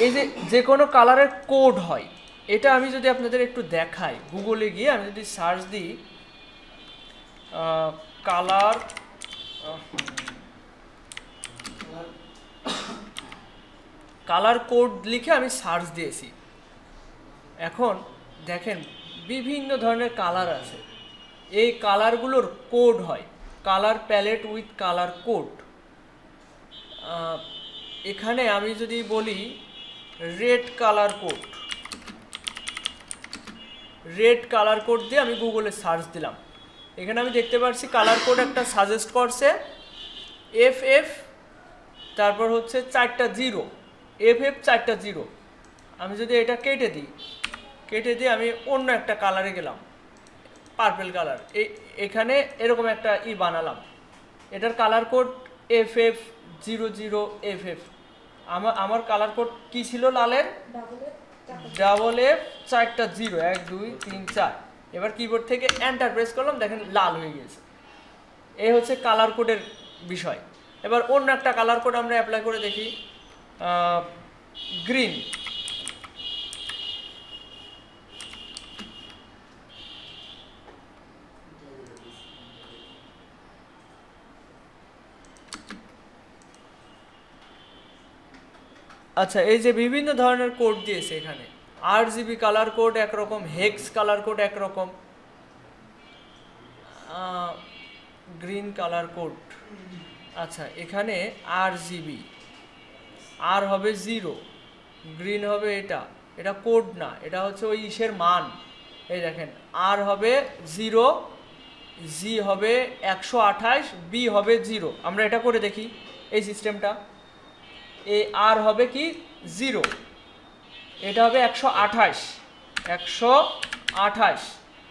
[SPEAKER 1] এই যে যে কোনো কালারের কোড হয়, এটা আমি যদি আপনাদের একটু দেখাই, গুগলে গিয়ে আমি যদি সার্চ দিই কালার কালার কোড লিখে আমি সার্চ দিয়েছি। এখন দেখেন বিভিন্ন ধরনের কালার আছে, এই কালারগুলোর কোড হয় colour palette with colour code. এখানে আমি যদি বলি রেড কালার কোড দিয়ে আমি গুগলে সার্চ দিলাম, এখানে আমি দেখতে পাচ্ছি কালার কোড একটা সাজেস্ট করছে FF, তারপর হচ্ছে 4টা 0, FF 4টা 0। আমি যদি এটা কেটে দিয়ে আমি অন্য একটা কালারে গেলাম, পার্পল কালার, এখানে এরকম একটা বানালাম, এটার কালার কোড FF00FF। আমার কালার কোড কি ছিল লালের? FF 4টা 0, 1 2 3 4। এবার কিবোর্ড থেকে এন্টার প্রেস করলাম, দেখেন লাল হয়ে গেছে। এই হচ্ছে কালার কোডের বিষয়। এবার অন্য একটা কালার কোড আমরা অ্যাপ্লাই করে দেখি, গ্রিন। আচ্ছা, এই যে বিভিন্ন ধরনের কোড দিয়েছে এখানে, RGB কালার কোড একরকম, হেক্স কালার কোড একরকম, গ্রিন কালার কোড। আচ্ছা, এখানে RGB, আর হবে 0, গ্রিন হবে এটা কোড না, এটা হচ্ছে ওই ইসের মান। এই দেখেন আর হবে 0, G হবে 128, B হবে 0। আমরা এটা করে দেখি এই সিস্টেমটা। এই আর হবে কি 0, এটা হবে 128,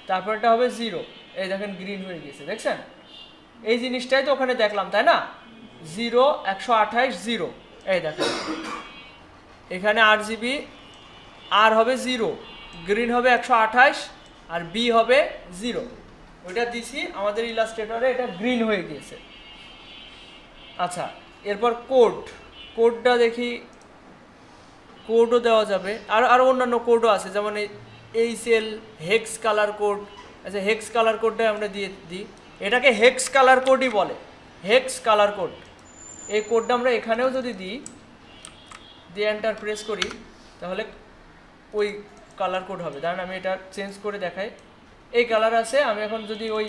[SPEAKER 1] তারপর এটা হবে 0। এই দেখেন গ্রিন হয়ে গেছে, দেখছেন? এই জিনিসটাই তো ওখানে দেখলাম, তাই না? 0 128 0। এই দেখেন এখানে RGB, আর হবে 0, গ্রিন হবে 128 আর B হবে 0। ওইটা দিছি আমাদের ইলাস্ট্রেটরে, এটা গ্রিন হয়ে গিয়েছে। আচ্ছা, এরপর কোডটা দেখি, কোডও দেওয়া যাবে, আর অন্যান্য কোডও আছে, যেমন এই সেল হেক্স কালার কোড। আচ্ছা, হেক্স কালার কোডটা আমরা দিয়ে দিই, এটাকে হেক্স কালার কোডই বলে, হেক্স কালার কোড। এই কোডটা আমরা এখানেও যদি দিয়ে এন্টার প্রেস করি, তাহলে ওই কালার কোড হবে। ধরেন আমি এটা চেঞ্জ করে দেখাই, এই কালার আছে, আমি এখন যদি ওই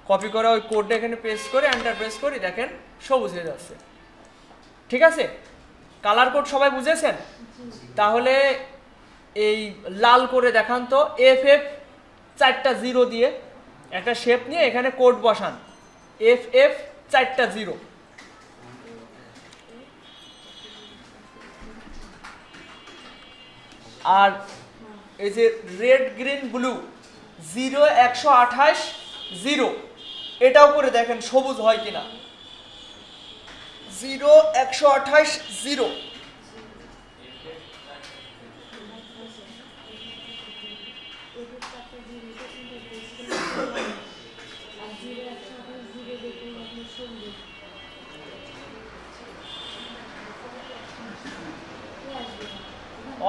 [SPEAKER 1] কপি করা ওই কোডটা এখানে পেস্ট করে এন্টার প্রেস করি, দেখেন সবুজ হয়ে যাচ্ছে। ঠিক আছে, কালার কোড সবাই বুঝেছেন? তাহলে এই লাল করে দেখান তো, FF 4টা 0 দিয়ে একটা শেপ নিয়ে এখানে কোড বসান, FF 4টা 0। আর এই যে রেড গ্রিন ব্লু 0 128 0 এটাও করে দেখেন সবুজ হয় কিনা 0 128 0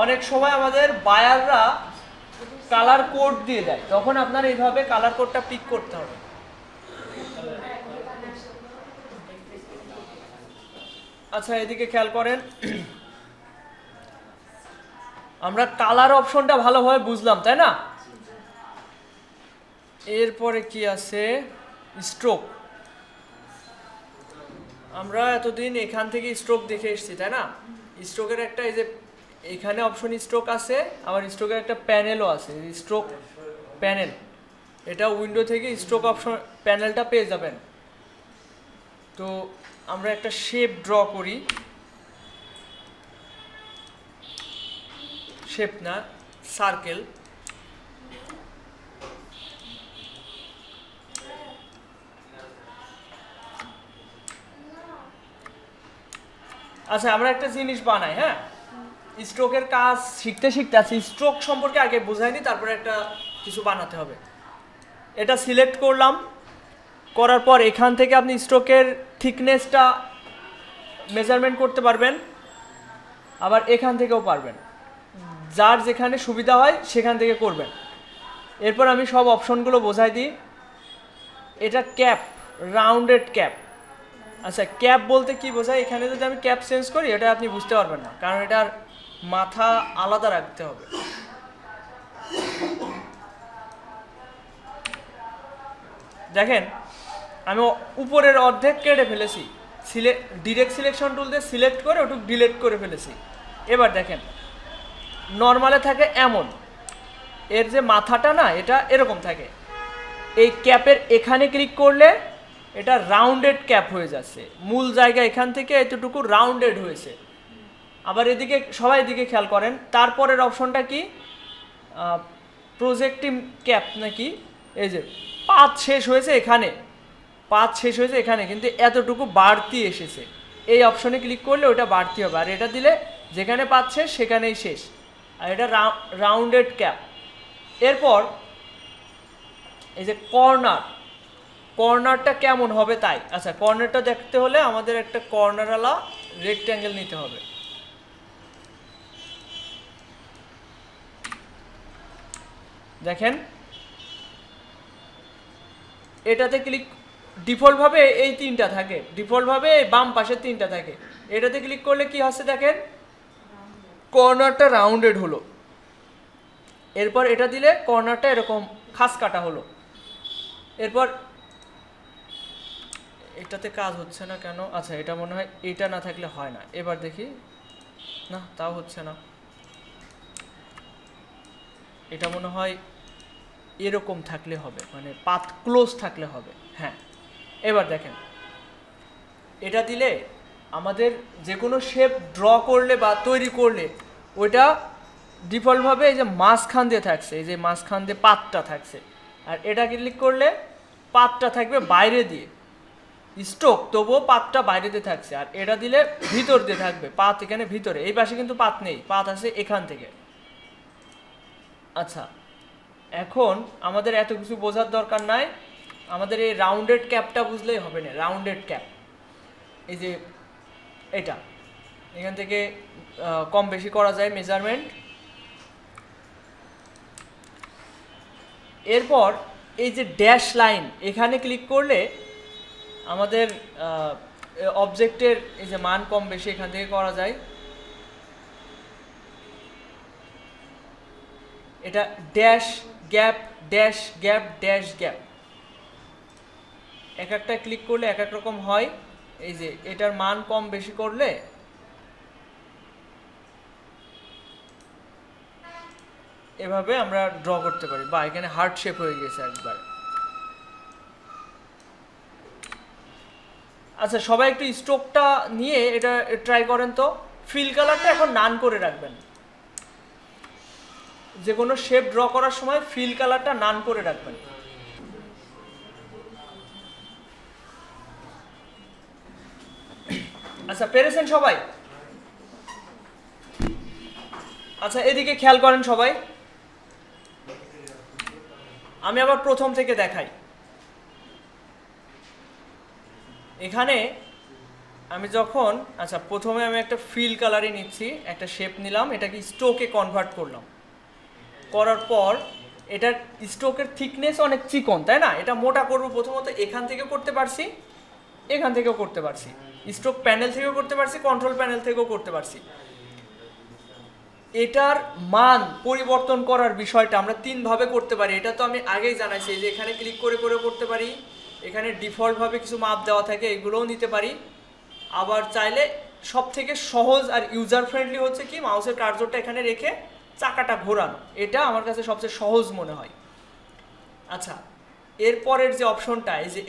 [SPEAKER 1] অনেক সময় আমাদের বায়াররা কালার কোড দিয়ে দেয়, তখন আপনার এইভাবে কালার কোডটা পিক করতে হবে। আচ্ছা এদিকে খেয়াল করেন, আমরা কালার অপশনটা ভালোভাবে বুঝলাম তাই না? এরপরে কি আছে, স্ট্রোক। আমরা এতদিন এখান থেকে স্ট্রোক দেখে এসেছি তাই না? স্ট্রোকের একটা এই যে এখানে অপশন স্ট্রোক আছে, আবার স্ট্রোকের একটা প্যানেলও আছে, স্ট্রোক প্যানেল। এটা উইন্ডো থেকে স্ট্রোক অপশন প্যানেলটা পেয়ে যাবেন। তো আমরা একটা শেপ ড্র করি, শেপ না সার্কেল। আচ্ছা আমরা একটা জিনিস বানাই, হ্যাঁ স্ট্রোকের কাজ শিখতে শিখতে আছি, স্ট্রোক সম্পর্কে আগে বোঝাইনি, তারপরে একটা কিছু বানাতে হবে। এটা সিলেক্ট করলাম, করার পর এখান থেকে আপনি স্ট্রোকের থিকনেসটা মেজারমেন্ট করতে পারবেন, আবার এখান থেকেও পারবেন, যার যেখানে সুবিধা হয় সেখান থেকে করবেন। এরপর আমি সব অপশনগুলো বোঝাই দিই। এটা ক্যাপ, রাউন্ডেড ক্যাপ। আচ্ছা ক্যাপ বলতে কি বোঝায়, এখানে যদি আমি ক্যাপ চেঞ্জ করি এটা আপনি বুঝতে পারবেন না, কারণ এটার মাথা আলাদা রাখতে হবে। দেখেন আমি উপরের অর্ধেক কেটে ফেলেছি, ডিরেক্ট সিলেকশন টুল দিয়ে সিলেক্ট করে ওটুকু ডিলিট করে ফেলেছি। এবার দেখেন নর্মালে থাকে এমন, এর যে মাথাটা না এটা এরকম থাকে। এই ক্যাপের এখানে ক্লিক করলে এটা রাউন্ডেড ক্যাপ হয়ে যাচ্ছে, মূল জায়গা এখান থেকে এতটুকু রাউন্ডেড হয়েছে। আবার এদিকে সবাই এদিকে খেয়াল করেন, তারপরের অপশনটা কি, প্রজেক্টিভ ক্যাপ নাকি, এই যে পাত শেষ হয়েছে এখানে, পাত শেষ হয়েছে এখানে, কিন্তু এতটুকু বাড়তি এসেছে। এই অপশনে ক্লিক করলে ওটা বাড়তি হবে, আর এটা দিলে যেখানে পাত শেষ সেখানেই শেষ। আর এটা রাউন্ডেড ক্যাপ। এরপর এই যে কর্নার, কর্নারটা কেমন হবে তাই। আচ্ছা কর্নারটা দেখতে হলে আমাদের একটা কর্নারওয়ালা রেক্ট্যাঙ্গেল নিতে হবে। দেখেন এটাতে ক্লিক, ডিফল্টভাবে এই তিনটা থাকে, ডিফল্টভাবে বাম পাশে তিনটা থাকে। এটাতে ক্লিক করলে কি হচ্ছে দেখেন, কর্নারটা রাউন্ডেড হলো। এরপর এটা দিলে কর্নারটা এরকম খাস কাটা হলো। এরপর এটাতে কাজ হচ্ছে না কেন, আচ্ছা এটা মনে হয় এটা না থাকলে হয় না। এবার দেখি, না তাও হচ্ছে না, এটা মনে হয় এরকম থাকলে হবে, মানে পাত ক্লোজ থাকলে হবে। হ্যাঁ এবার দেখেন এটা দিলে আমাদের যে কোনো শেপ ড্র করলে বা তৈরি করলে ওইটা ডিফল্টভাবে এই যে মাঝখান দিয়ে থাকছে, এই যে মাঝখান দিয়ে পাতটা থাকছে। আর এটা ক্লিক করলে পাতটা থাকবে বাইরে দিয়ে, স্ট্রোক তবুও পাতটা বাইরে দিয়ে থাকছে। আর এটা দিলে ভিতর দিয়ে থাকবে, পাত এখানে ভিতরে, এই পাশে কিন্তু পাত নেই, পাত আছে এখান থেকে। আচ্ছা এখন আমাদের এত কিছু বোঝার দরকার নাই, আমাদের এই রাউন্ডেড ক্যাপটা বুঝলেই হবে না। রাউন্ডেড ক্যাপ এই যে এটা, এখান থেকে কম বেশি করা যায় মেজারমেন্ট। এরপর এই যে ড্যাশ লাইন, এখানে ক্লিক করলে আমাদের অবজেক্টের এই যে মান কম বেশি এখান থেকে করা যায়। এটা dash gap, dash gap, dash gap, এক একটা ক্লিক করলে এক এক রকম হয়। এই যে এটার মান কম বেশি করলে এভাবে আমরা ড্র করতে পারি, বা এখানে হার্ট শেপ হয়ে গেছে একবার। আচ্ছা সবাই একটু স্ট্রোকটা নিয়ে এটা ট্রাই করেন তো। ফিল কালারটা এখন নান করে রাখবেন। যে কোনো শেপ ড্র করার সময় ফিল কালারটা নান করে রাখবেন। আচ্ছা, পেরেছেন সবাই? আচ্ছা, এদিকে খেয়াল করেন সবাই, আমি আবার প্রথম থেকে দেখাই। এখানে আমি যখন আচ্ছা প্রথমে আমি একটা ফিল কালারই নিচ্ছি, একটা শেপ নিলাম, এটাকে স্ট্রোকে কনভার্ট করলাম। করার পর এটার স্ট্রোকের থিকনেস অনেক চিকন, তাই না? এটা মোটা করব প্রথমত, এখান থেকেও করতে পারছি, এখান থেকেও করতে পারছি, স্ট্রোক প্যানেল থেকেও করতে পারছি, কন্ট্রোল প্যানেল থেকেও করতে পারছি। এটার মান পরিবর্তন করার বিষয়টা আমরা তিনভাবে করতে পারি। এটা তো আমি আগেই জানাইছি, যে এখানে ক্লিক করে করে করতে পারি, এখানে ডিফল্টভাবে কিছু মাপ দেওয়া থাকে, এগুলোও নিতে পারি। আবার চাইলে সব থেকে সহজ আর ইউজার ফ্রেন্ডলি হচ্ছে কি, মাউসের কার্সরটা এখানে রেখে চাকাটা ঘোরানো, এটা আমার কাছে সবচেয়ে সহজ মনে হয়। আচ্ছা, এরপরের যে অপশনটা, এই যে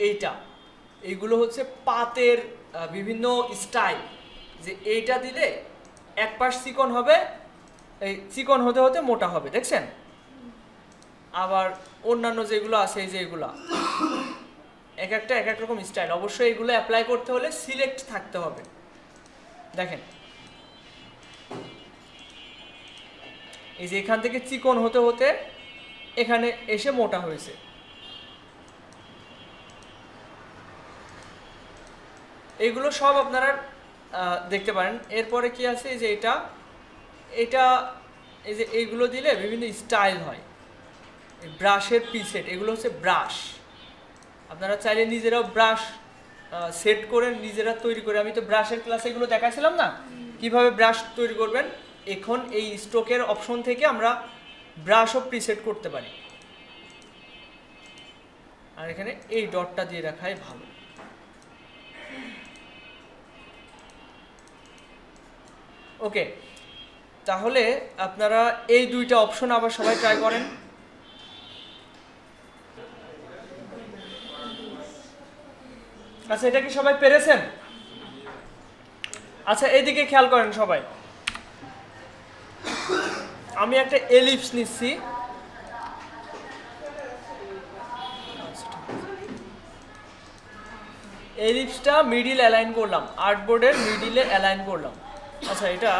[SPEAKER 1] এইগুলো হচ্ছে পাতের বিভিন্ন স্টাইল, যে এইটা দিলে এক পাশ চিকন হবে, এই চিকন হতে হতে মোটা হবে, দেখছেন? আবার অন্যান্য যেগুলো আছে, এই যে এগুলা এক একটা এক এক রকম স্টাইল। অবশ্যই এগুলো অ্যাপ্লাই করতে হলে সিলেক্ট থাকতে হবে। দেখেন, এই যে এখান থেকে চিকন হতে হতে এখানে এসে মোটা হয়েছে। এইগুলো সব আপনারা দেখতে পারেন। এরপরে কি আছে, এই যে এটা এই যে এইগুলো দিলে বিভিন্ন স্টাইল হয়। ব্রাশের প্রিসেট, এগুলো হচ্ছে ব্রাশ। আপনারা চাইলে নিজেরাও ব্রাশ সেট করে নিজেরা তৈরি করে, আমি তো ব্রাশের ক্লাসে এগুলো দেখাছিলাম না কিভাবে ব্রাশ তৈরি করবেন। এখন এই স্ট্রোকের অপশন থেকে আমরা ব্রাশও প্রিসেট করতে পারি। আর এখানে এই ডটটা দিয়ে রাখাই ভালো। ওকে, তাহলে আপনারা এই দুইটা অপশন আবার সবাই ট্রাই করেন। আচ্ছা, এটা কি সবাই পেরেছেন? আচ্ছা, এদিকে খেয়াল করেন সবাই, আমি একটা এলিপস নিচ্ছি। এলিপসটা মিডিল অ্যালাইন করলাম, আর্টবোর্ডের মিডিলে অ্যালাইন করলাম। আচ্ছা, এটা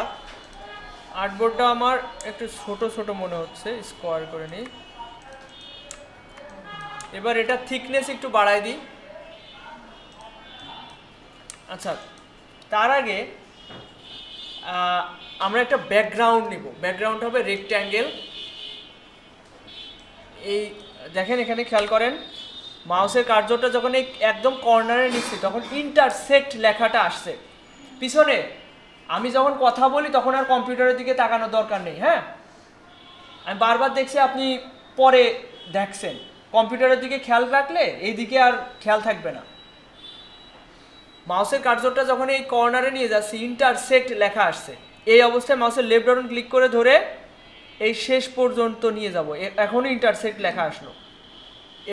[SPEAKER 1] আর্টবোর্ডটা আমার একটু ছোট ছোট মনে হচ্ছে, স্কোয়ার করে নিই। এবার এটা থিকনেস একটু বাড়াই দিই। আচ্ছা, তার আগে আমরা একটা ব্যাকগ্রাউন্ড নিব। ব্যাকগ্রাউন্ড হবে রেক্ট্যাঙ্গেল। এই দেখেন, এখানে খেয়াল করেন, মাউসের কার্সরটা যখন এই একদম কর্নারে নিচ্ছি তখন ইন্টারসেক্ট লেখাটা আসছে পিছনে। আমি যখন কথা বলি তখন আর কম্পিউটারের দিকে তাকানোর দরকার নেই। হ্যাঁ, আমি বারবার দেখছি, আপনি পরে দেখছেন, কম্পিউটারের দিকে খেয়াল রাখলে এই দিকে আর খেয়াল থাকবে না। মাউসের কার্সরটা যখন এই কর্নারে নিয়ে যাচ্ছি, ইন্টারসেক্ট লেখা আসছে, এই অবস্থায় মাউসের লেফট বাটন ক্লিক করে ধরে এই শেষ পর্যন্ত নিয়ে যাব। এখনই ইন্টারসেক্ট লেখা আসলো।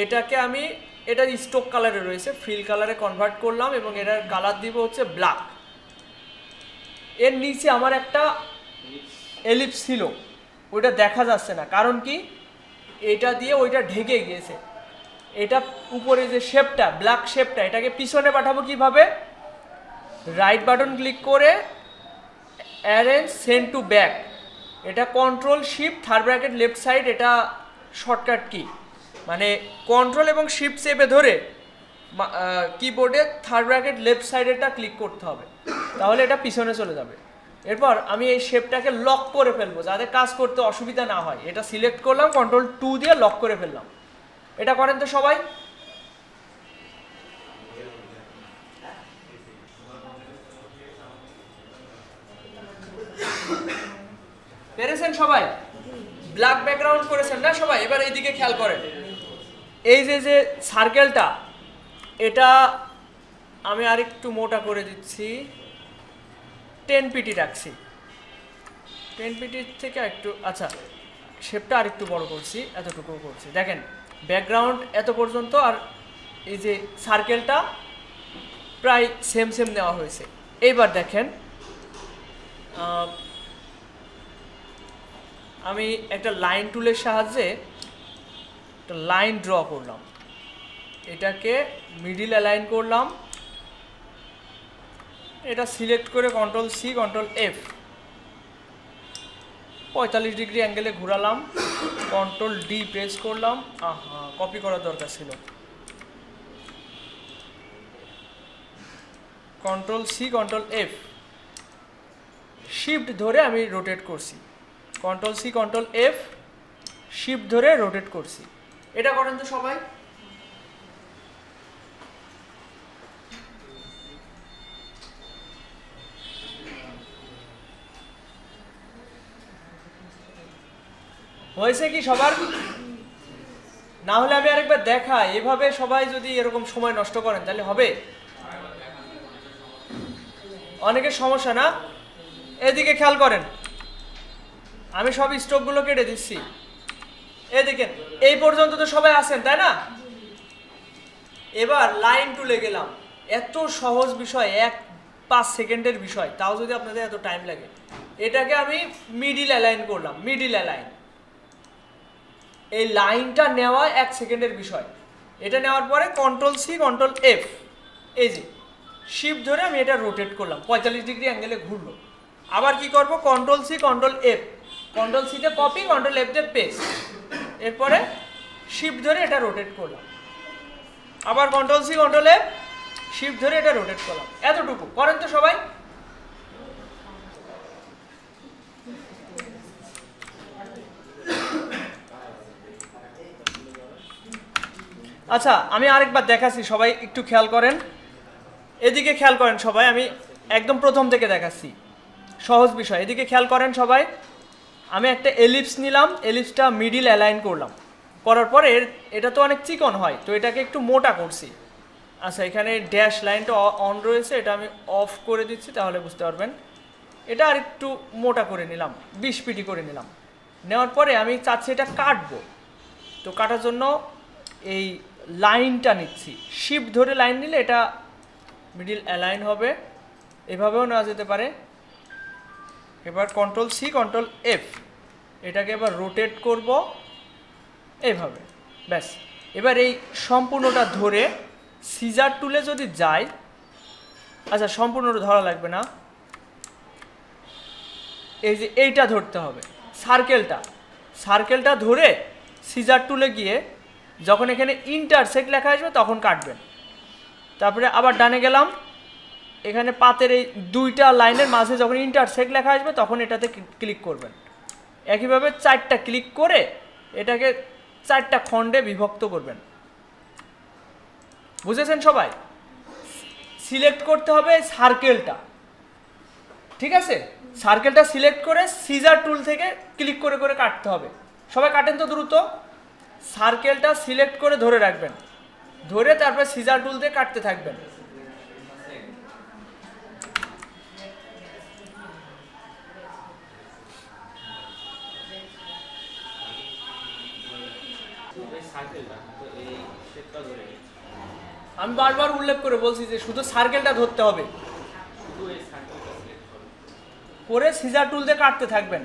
[SPEAKER 1] এটাকে আমি, এটা স্ট্রোক কালারে রয়েছে, ফিল কালারে কনভার্ট করলাম এবং এটার কালার দিব হচ্ছে ব্ল্যাক। এর নিচে আমার একটা এলিপস ছিল, ওইটা দেখা যাচ্ছে না, কারণ কি, এটা দিয়ে ওইটা ঢেকে গিয়েছে। এটা উপরে যে শেপটা, ব্ল্যাক শেপটা, এটাকে পিছনে পাঠাবো কিভাবে? রাইট বাটন ক্লিক করে অ্যারেঞ্জ সেন্ড টু ব্যাক, এটা control shift third bracket left side, এটা শর্টকাট কি, মানে কন্ট্রোল এবং শিফট চেপে ধরে কিবোর্ডে থার্ড ব্র্যাকেট লেফট সাইডেরটা ক্লিক করতে হবে, তাহলে এটা পিছনে চলে যাবে। এরপর আমি এই শেপটাকে লক করে ফেলবো যাতে কাজ করতে অসুবিধা না হয়। এটা সিলেক্ট করলাম, কন্ট্রোল 2 দিয়ে লক করে ফেললাম। এটা করেন তো সবাই। পেরেছেন সবাই? ব্ল্যাক ব্যাকগ্রাউন্ড করেছেন না সবাই? এবার এইদিকে খেয়াল করেন, এই যে সার্কেলটা, এটা আমি আরেকটু মোটা করে দিচ্ছি, 10 পিটি রাখছি, 10 পিটির থেকে একটু, আচ্ছা শেপটা আরেকটু বড় করছি, এতটুকু করছি। দেখেন, ব্যাকগ্রাউন্ড এত পর্যন্ত, আর এই যে সার্কেলটা প্রায় সেম সেম নেওয়া হয়েছে। এইবার দেখেন, আমি একটা লাইন টুলের সাহায্যে একটা লাইন ড্র করলাম, এটাকে মিডিল অ্যালাইন করলাম, এটা সিলেক্ট করে control C control F 45 degree অ্যাঙ্গেলে ঘোরালাম, কন্ট্রোল ডি প্রেস করলাম। কপি করার দরকার ছিল, control C control F, shift ধরে আমি রোটেট করছি, control C control F, shift ধরে রোটেট করছি। এটা করেন তো সবাই। হয়েছে কি সবার? না হলে আমি আরেকবার দেখাই, এভাবে সবাই যদি এরকম সময় নষ্ট করেন তাহলে হবে? অনেকের সমস্যা না? এদিকে খেয়াল করেন, আমি সব স্ট্রোকগুলো কেটে দিচ্ছি। এদিকে এই পর্যন্ত তো সবাই আছেন, তাই না? এবার লাইন টুলে গেলাম, এত সহজ বিষয়, 1-5 সেকেন্ডের বিষয়, তাও যদি আপনাদের এত টাইম লাগে। এটাকে আমি মিডিল অ্যালাইন করলাম, মিডিল অ্যালাইন। এই লাইনটা নেওয়া 1 সেকেন্ডের বিষয়। এটা নেওয়ার পরে কন্ট্রোল সি কন্ট্রোল এফ, এই যে শিফট ধরে আমি এটা রোটেট করলাম, 45 ডিগ্রি অ্যাঙ্গেলে ঘুরলো। আবার কি করব? Control C control F, control সিতে কপি, কন্ট্রোল এফ দিয়ে পেস্ট, এরপরে শিফট ধরে এটা রোটেট করলাম, আবার control C control F, shift ধরে এটা রোটেট করলাম। এতটুকু করেন তো সবাই। আচ্ছা, আমি আরেকবার দেখাচ্ছি, সবাই একটু খেয়াল করেন, এদিকে খেয়াল করেন সবাই, আমি একদম প্রথম থেকে দেখাচ্ছি, সহজ বিষয়। এদিকে খেয়াল করেন সবাই, আমি একটা এলিপস নিলাম, এলিপসটা মিডিল অ্যালাইন করলাম, করার পরে এটা তো অনেক চিকন হয়, তো এটাকে একটু মোটা করছি। আচ্ছা, এখানে ড্যাশ লাইনটা অন রয়েছে, এটা আমি অফ করে দিচ্ছি, তাহলে বুঝতে পারবেন। এটা আর একটু মোটা করে নিলাম, 20 পিটি করে নিলাম। নেওয়ার পরে আমি চাচ্ছি এটা কাটবো, তো কাটার জন্য এই লাইনটা নিচ্ছি, শিফট ধরে লাইন নিলে এটা মিডিল অ্যালাইন হবে, এভাবেও নেওয়া যেতে পারে। এবার কন্ট্রোল সি কন্ট্রোল এফ, এটাকে এবার রোটেট করব এইভাবে, ব্যাস। এবার এই সম্পূর্ণটা ধরে সিজার টুলে যদি যাই, আচ্ছা সম্পূর্ণটা ধরা লাগবে না, এই যে এইটা ধরতে হবে, সার্কেলটা ধরে সিজার টুলে গিয়ে যখন এখানে ইন্টারসেক্ট লেখা আসবে তখন কাটবেন। তারপরে আবার ডানে গেলাম, এখানে পাতের এই দুইটা লাইনের মাঝে যখন ইন্টারসেক্ট লেখা আসবে তখন এটাতে ক্লিক করবেন। একইভাবে 4টা ক্লিক করে এটাকে 4টা খণ্ডে বিভক্ত করবেন। বুঝেছেন সবাই? সিলেক্ট করতে হবে সার্কেলটা, ঠিক আছে? সার্কেলটা সিলেক্ট করে সিজার টুল থেকে ক্লিক করে করে কাটতে হবে। সবাই কাটেন তো দ্রুত। সার্কেলটা সিলেক্ট করে ধরে রাখবেন, ধরে তারপরে সিজার টুল দিয়ে কাটতে থাকবেন। আমি বারবার উল্লেখ করে বলছি যে শুধু সার্কেলটা ধরতে হবে, করে সিজার টুল দিয়ে কাটতে থাকবেন।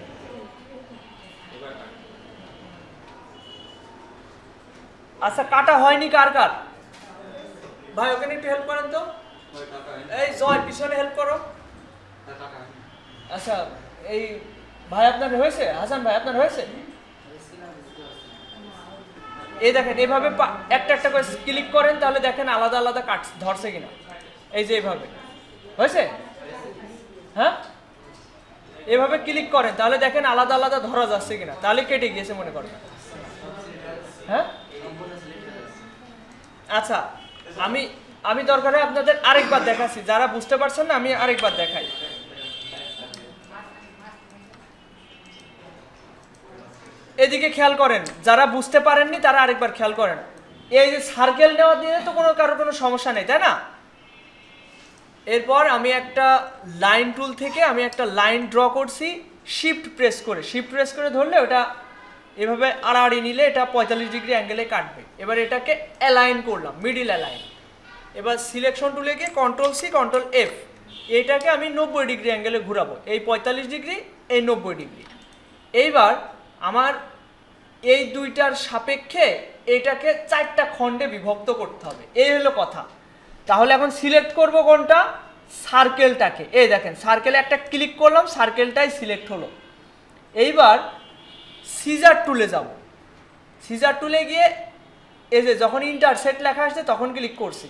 [SPEAKER 1] আচ্ছা, কাটা হয়নি কার কার? ভাই ওখানে একটু হেল্প করেন তো, এই জয় পিছনে হেল্প করো। আচ্ছা, এই ভাই আপনার হয়েছে? হাসান ভাই আপনার হয়েছে? এই দেখেন এইভাবে একটা একটা করে ক্লিক করেন, তাহলে দেখেন আলাদা আলাদা কাট ধরছে কিনা। এই যে এইভাবে হয়েছে, হ্যাঁ এভাবে ক্লিক করেন, তাহলে দেখেন আলাদা আলাদা ধরা যাচ্ছে কিনা, তাহলে কেটে গিয়েছে মনে করেন। হ্যাঁ আচ্ছা, আমি দরকারে আপনাদের আরেকবার দেখাচ্ছি, যারা বুঝতে পারছেন না আমি আরেকবার দেখাই। এদিকে খেয়াল করেন, যারা বুঝতে পারেননি তারা আরেকবার খেয়াল করেন। এই যে সার্কেল নেওয়া দিয়ে তো কারোর কোনো সমস্যা নেই, তাই না? এরপর আমি একটা লাইন টুল থেকে আমি একটা লাইন ড্র করছি, শিফট প্রেস করে ধরলে ওটা এভাবে আড়াআড়ি নিলে এটা 45 ডিগ্রি অ্যাঙ্গেলে কাটবে। এবার এটাকে অ্যালাইন করলাম, মিডিল অ্যালাইন। এবার সিলেকশন টুলে গিয়ে কন্ট্রোল সি কন্ট্রোল এফ, এটাকে আমি 90 ডিগ্রি অ্যাঙ্গেলে ঘুরাবো, এই 45 ডিগ্রি, এই 90 ডিগ্রি। এইবার আমার এই দুইটার সাপেক্ষে এটাকে 4টা খণ্ডে বিভক্ত করতে হবে, এই হলো কথা। তাহলে এখন সিলেক্ট করব কোনটা? সার্কেলটাকে। এই দেখেন সার্কেলে একটা ক্লিক করলাম, সার্কেলটাই সিলেক্ট হলো। এইবার সিজার টুলে যাব। সিজার টুলে গিয়ে এই যে যখন ইন্টারসেক্ট লেখা আসছে তখন ক্লিক করছি,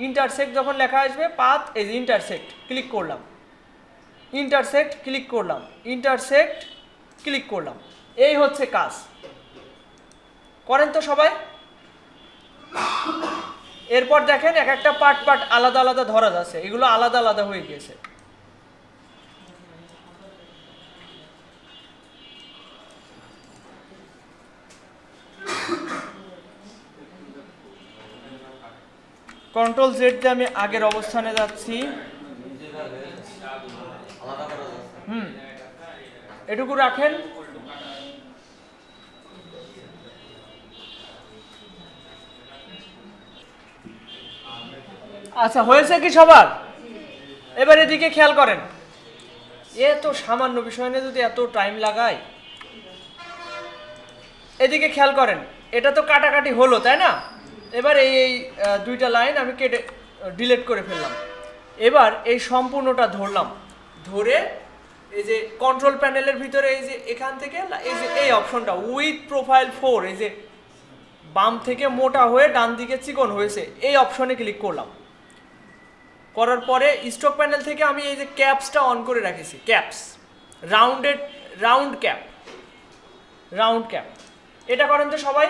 [SPEAKER 1] ইন্টারসেক্ট যখন লেখা আসবে পাথ, এই যে ইন্টারসেক্ট ক্লিক করলাম, ইন্টারসেক্ট ক্লিক করলাম, ইন্টারসেক্ট ক্লিক করলাম। এই হচ্ছে কাজ। করেন তো সবাই। এরপর দেখেন এক একটা পার্ট পার্ট আলাদা আলাদা ধরা যাচ্ছে, এগুলো আলাদা আলাদা হয়ে গিয়েছে। কন্ট্রোল জেড দিয়ে আমি আগের অবস্থানে যাচ্ছি। এটুকু রাখেন। আচ্ছা, হয়েছে কি সবার? এবার এদিকে খেয়াল করেন, এ তো সামান্য বিষয় নিয়ে যদি এত টাইম লাগায়। এদিকে খেয়াল করেন, এটা তো কাটাকাটি হলো তাই না? এবার এই দুইটা লাইন আমি কেটে ডিলিট করে ফেললাম। এবার এই সম্পূর্ণটা ধরলাম, ধরে এই যে কন্ট্রোল প্যানেলের ভিতরে এই যে এখান থেকে এই যে এই অপশনটা উইথ প্রোফাইল 4, এই যে বাম থেকে মোটা হয়ে ডান দিকে চিকন হয়েছে, এই অপশনে ক্লিক করলাম। করার পরে স্ট্রোক প্যানেল থেকে আমি এই যে ক্যাপসটা অন করে রাখেছি, ক্যাপস রাউন্ড ক্যাপ। এটা করেন তো সবাই।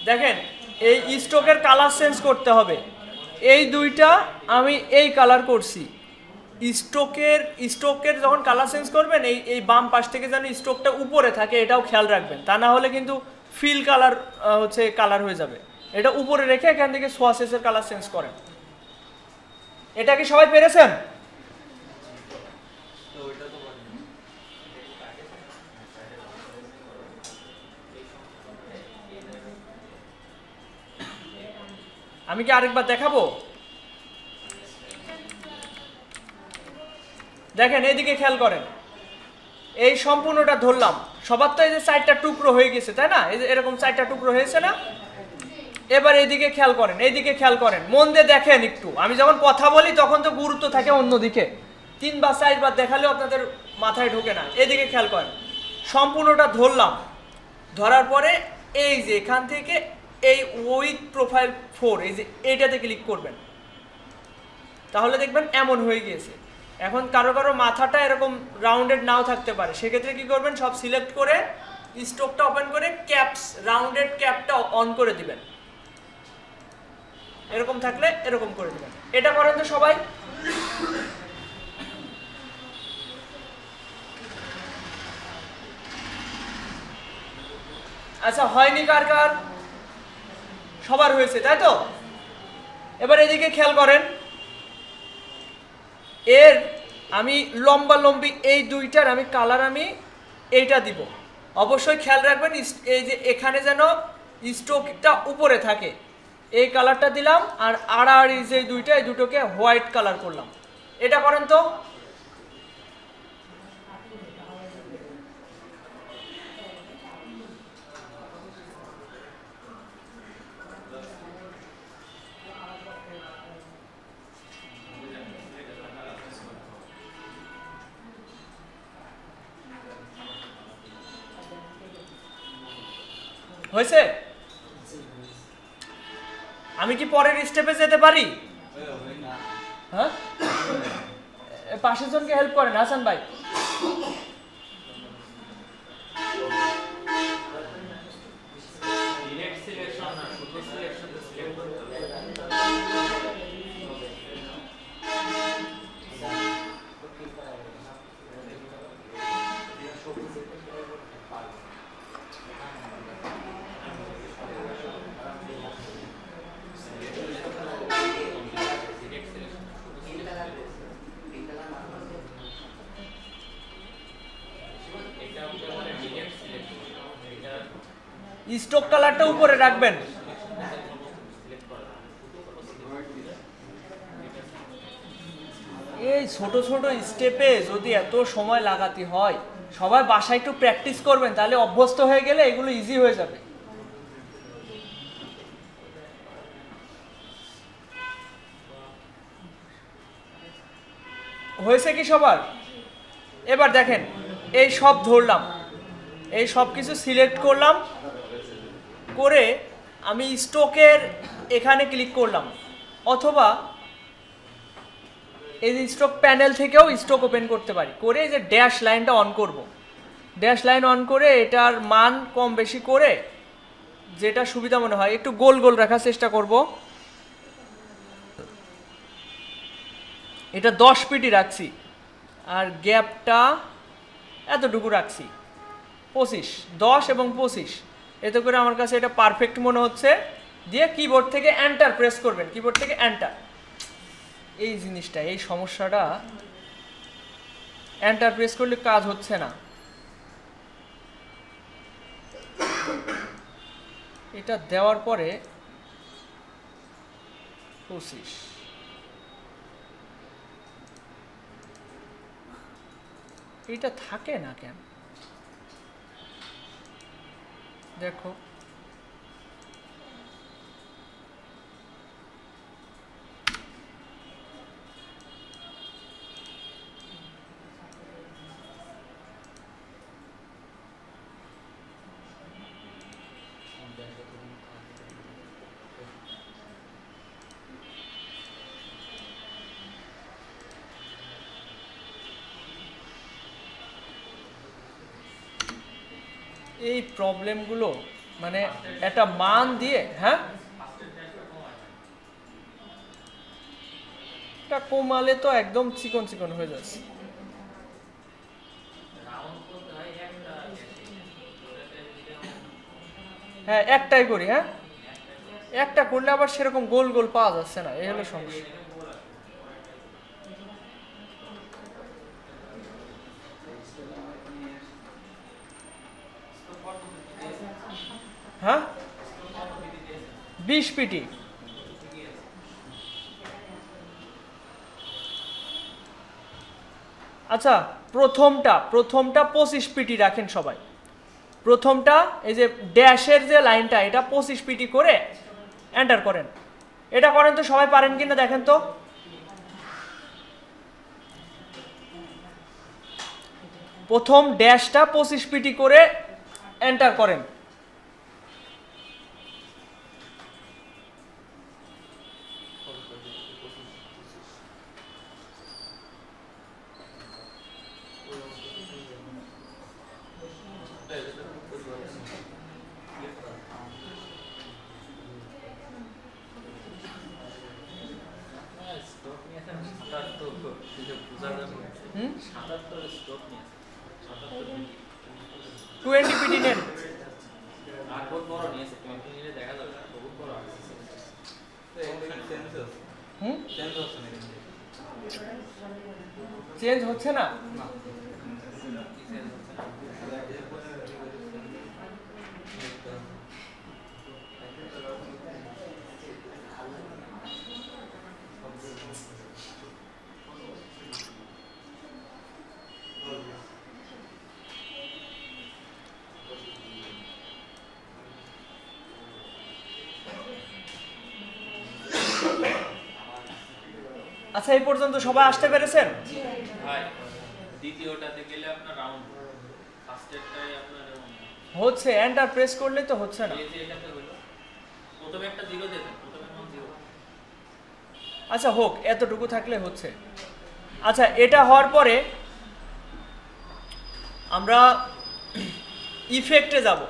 [SPEAKER 1] দেখেন এই স্ট্রোকের কালার চেঞ্জ করতে হবে। এই দুইটা আমি এই কালার করছি। স্ট্রোকের যখন কালার চেঞ্জ করবেন এই বাম পাশ থেকে যেন স্ট্রোকটা উপরে থাকে, এটাও খেয়াল রাখবেন, তা না হলে কিন্তু ফিল কালার হচ্ছে কালার হয়ে যাবে। এটা উপরে রেখে এখান থেকে সোয়াসেসের কালার চেঞ্জ করেন। এটা কি সবাই পেরেছেন? আমি কি আরেকবার দেখাবো? দেখেন এইদিকে খেয়াল করেন, এই সম্পূর্ণটা ধরলাম। সবার তো এই যে 4টা টুকরো হয়ে গেছে তাই না? এই যে এরকম 4টা টুকরো হয়েছে না? এবার এইদিকে খেয়াল করেন, এইদিকে খেয়াল করেন, মন দিয়ে দেখেন একটু। আমি যখন কথা বলি তখন তো গুরুত্ব থাকে অন্যদিকে, 3 বা 4 বার দেখালেও আপনাদের মাথায় ঢোকে না। এইদিকে খেয়াল করেন, সম্পূর্ণটা ধরলাম, ধরার পরে এই যে এখান থেকে এই উইথ প্রোফাইল 4, এই যে এইটাতে ক্লিক করবেন, তাহলে দেখবেন এমন হয়ে গিয়েছে। এখন কারো কারো মাথাটা এরকম রাউন্ডেড নাও থাকতে পারে, সেক্ষেত্রে কি করবেন, সব সিলেক্ট করে স্ট্রোকটা ওপেন করে ক্যাপস রাউন্ডেড ক্যাপটা অন করে দিবেন। এরকম থাকলে এরকম করে দিবেন। এটা করেন তো সবাই। আচ্ছা, হয়নি কার কার? সবার হয়েছে তাই তো? এবার এদিকে খেয়াল করেন, এর আমি লম্বি এই দুইটার আমি কালার আমি এইটা দিব। অবশ্যই খেয়াল রাখবেন এই যে এখানে যেন স্ট্রোকটা উপরে থাকে, এই কালারটা দিলাম। আর আড়াআড়ি যে দুইটা, এই দুটোকে হোয়াইট কালার করলাম। এটা করেন তো। হয়েছে? আমি কি পরের স্টেপে যেতে পারি? হ্যাঁ, পাশের জনকে হেল্প করেন হাসান ভাই। স্টক কালারটা উপরে রাখবেন। এই ছোট ছোট স্টেপে যদি এত সময় লাগাতে হয়, সবাই বাসায় একটু প্র্যাকটিস করবেন, তাহলে অভ্যস্ত হয়ে গেলে এগুলো ইজি হয়ে যাবে। হয়েছে কি সবার? এবার দেখেন, এই সব ধরলাম, এই সব কিছু সিলেক্ট করলাম, করে আমি স্টকের এখানে ক্লিক করলাম, অথবা এই যে স্টক প্যানেল থেকেও স্টক ওপেন করতে পারি। করে এই যে ড্যাশ লাইনটা অন করব, ড্যাশ লাইন অন করে এটার মান কম বেশি করে যেটা সুবিধা মনে হয় একটু গোল গোল রাখার চেষ্টা করব। এটা 10 পিটি রাখছি, আর গ্যাপটা এতটুকু রাখছি, 25, 10 এবং 25, এতে করে আমার কাছে এটা পারফেক্ট মনে হচ্ছে। দিয়ে কিবোর্ড থেকে এন্টার প্রেস করবেন, কিবোর্ড থেকে এন্টার। এই জিনিসটা, এই সমস্যাটা, এন্টার প্রেস করলে কাজ হচ্ছে না। এটা দেওয়ার পরে 25, এটা থাকে না কেন দেখো। এই প্রবলেমগুলো মানে একটা মান দিয়ে, হ্যাঁ, এটা কমালে তো একদম চিকন চিকন হয়ে যাচ্ছে। হ্যাঁ, একটাই করি, হ্যাঁ, একটা করলে আবার সেরকম গোল গোল পাওয়া যাচ্ছে না, এই হলো সমস্যা। হ্যাঁ, 20 পিটি। আচ্ছা, প্রথমটা 25 পিটি রাখেন সবাই। প্রথমটা এই যে ড্যাশের যে লাইনটা, এটা 25 পিটি করে এন্টার করেন। এটা করেন তো সবাই, পারেন কিনা দেখেন তো। প্রথম ড্যাশটা 25 পিটি করে এন্টার করেন। হুম, 20 পিটি নেন। হুম, চেঞ্জ হচ্ছে না। আচ্ছা, এই পর্যন্ত সবাই আসতে পেরেছেন?
[SPEAKER 2] ভাই দ্বিতীয়টাতে গেলে আপনার রাউন্ড, ফার্স্টেরটাই আপনার
[SPEAKER 1] হচ্ছে, এন্টার প্রেস করলে তো হচ্ছে না।
[SPEAKER 2] এই যে এটাতে হলো, প্রথমে একটা 0 দেবেন, প্রথমে মান 0।
[SPEAKER 1] আচ্ছা, হোক, এতটুকু থাকলে হচ্ছে। আচ্ছা, এটা হওয়ার পরে আমরা ইফেক্টে যাব।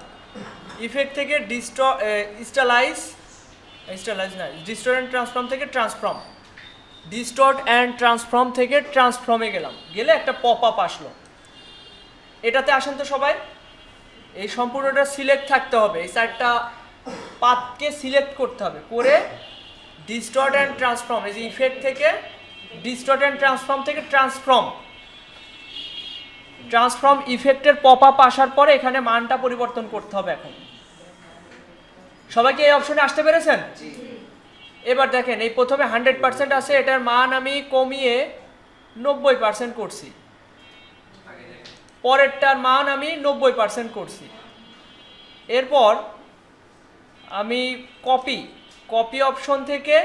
[SPEAKER 1] ইফেক্ট থেকে ডিস্টলাইজ না, ডিস্টর্ট অ্যান্ড ট্রান্সফর্ম থেকে ট্রান্সফর্ম, ডিস্টর্ট অ্যান্ড ট্রান্সফর্ম থেকে ট্রান্সফর্মে গেলাম, গেলে একটা পপ আপ আসলো। এটাতে আসেন তো সবাই। এই সম্পূর্ণটা সিলেক্ট থাকতে হবে, এই চারটা পাথকে সিলেক্ট করতে হবে, করে ডিস্টর্ট অ্যান্ড ট্রান্সফর্ম, এই যে ইফেক্ট থেকে ডিস্টর্ট অ্যান্ড ট্রান্সফর্ম থেকে ট্রান্সফর্ম ইফেক্টের পপ আপ আসার পরে এখানে মানটা পরিবর্তন করতে হবে। এখন সবাই কি এই অপশনে আসতে পেরেছেন? এবার দেখেন এই প্রথমে 100% আছে, এটার মান আমি কমিয়ে 90% করছি, পরেরটার মান আমি 90% করছি। এরপর আমি কপি অপশন থেকে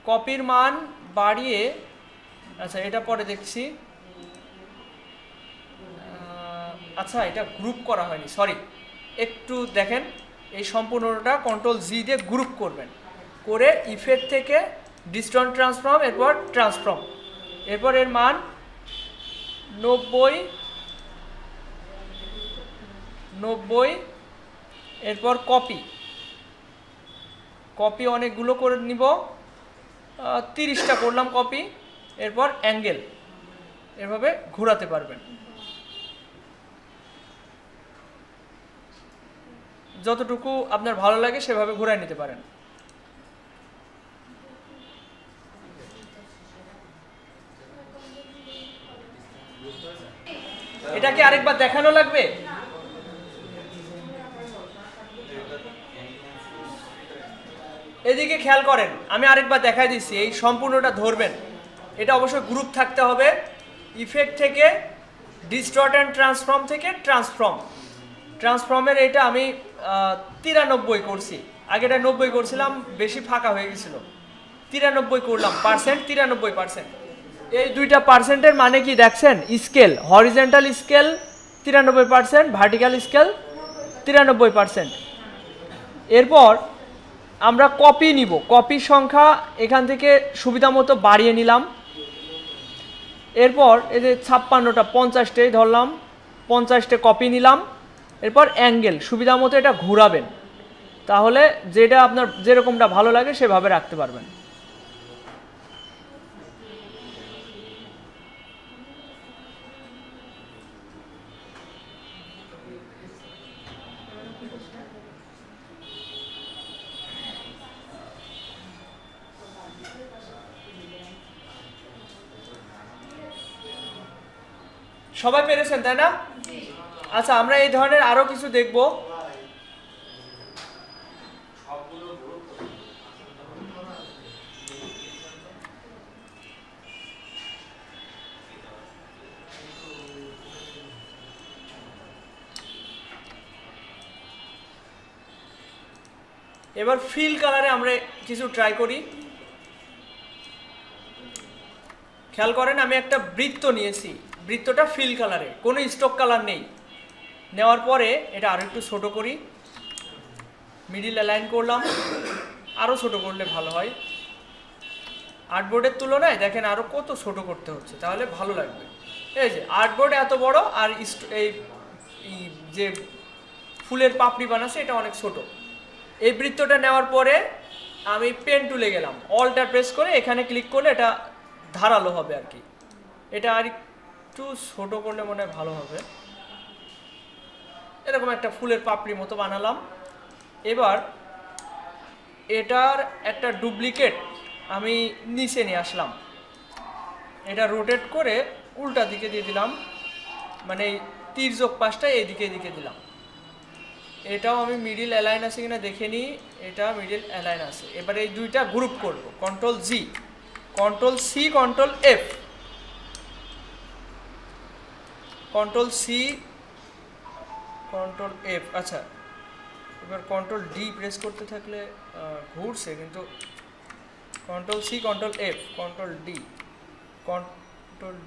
[SPEAKER 1] কপির মান বাড়িয়ে, আচ্ছা এটা পরে দেখছি, আচ্ছা এটা গ্রুপ করা হয়নি, সরি, একটু দেখেন, এই সম্পূর্ণটা কন্ট্রোল জি দিয়ে গ্রুপ করবেন, করে ইফেক্ট থেকে ডিস্টর্ট ট্রান্সফর্ম, এরপর ট্রান্সফর্ম, এরপর এর মান 90, এরপর কপি অনেকগুলো করে নিব, 30টা করলাম কপি, এরপর অ্যাঙ্গেল, এভাবে ঘোরাতে পারবেন, যতটুকু আপনার ভালো লাগে সেভাবে ঘুরাই নিতে পারেন। এটা কি আরেকবার দেখানো লাগবে? এদিকে খেয়াল করেন, আমি আরেকবার দেখাই দিচ্ছি, এই সম্পূর্ণটা ধরবেন, এটা অবশ্যই গ্রুপ থাকতে হবে, ইফেক্ট থেকে ডিস্টর্ট অ্যান্ড ট্রান্সফর্ম থেকে ট্রান্সফর্মের এটা আমি 93 করছি, আগেটা 90 করছিলাম, বেশি ফাঁকা হয়ে গেছিল, 93 করলাম, 93%। এই দুইটা পার্সেন্টের মানে কি দেখছেন? Scale, horizontal scale 93%, vertical scale 93%। এরপর আমরা কপি নিব, কপির সংখ্যা এখান থেকে সুবিধা মতো বাড়িয়ে নিলাম, এরপর এই যে 56টা 50টাই ধরলাম, 50টে কপি নিলাম, এরপর অ্যাঙ্গেল সুবিধা মতো এটা ঘোরাবেন, তাহলে যেটা আপনার যেরকমটা ভালো লাগে সেভাবে রাখতে পারবেন। সবাই পেরেছেন তাই না? আচ্ছা আমরা এই ধরনের আরো কিছু দেখব। এবার ফিল কালারে আমরা কিছু ট্রাই করি। খেয়াল করেন আমি একটা বৃত্ত নিয়েছি, বৃত্তটা ফিল কালারে, কোনো স্টক কালার নেই। নেওয়ার পরে এটা আরো একটু ছোট করি, মিডিল অ্যালাইন করলাম, আরও ছোট করলে ভালো হয়। আর্টবোর্ডের তুলনায় দেখেন আরও কত ছোট করতে হচ্ছে, তাহলে ভালো লাগবে। এই যে আর্টবোর্ড এত বড়, আর এই যে ফুলের পাপড়ি বানাচ্ছে এটা অনেক ছোট। এই বৃত্তটা নেওয়ার পরে আমি পেন টুলে গেলাম, অলটা প্রেস করে এখানে ক্লিক করলে এটা ধারালো হবে আর কি। এটা আর একটু ছোট করলে মনে হয় ভালো হবে। এরকম একটা ফুলের পাপড়ি মতো বানালাম। এবার এটার একটা ডুপ্লিকেট আমি নিচে নিয়ে আসলাম, এটা রোটেট করে উল্টা দিকে দিয়ে দিলাম, মানে তির্যক পাশটা এদিকে দিলাম। এটাও আমি মিডিল অ্যালাইন আছে কিনা দেখে নিই, এটা মিডিল অ্যালাইন আছে। এবার এই দুইটা গ্রুপ করব, control G, control C, control F, control C, control F. আচ্ছা এবার কন্ট্রোল ডি প্রেস করতে থাকলে ঘুরছে, কিন্তু control C, control F, control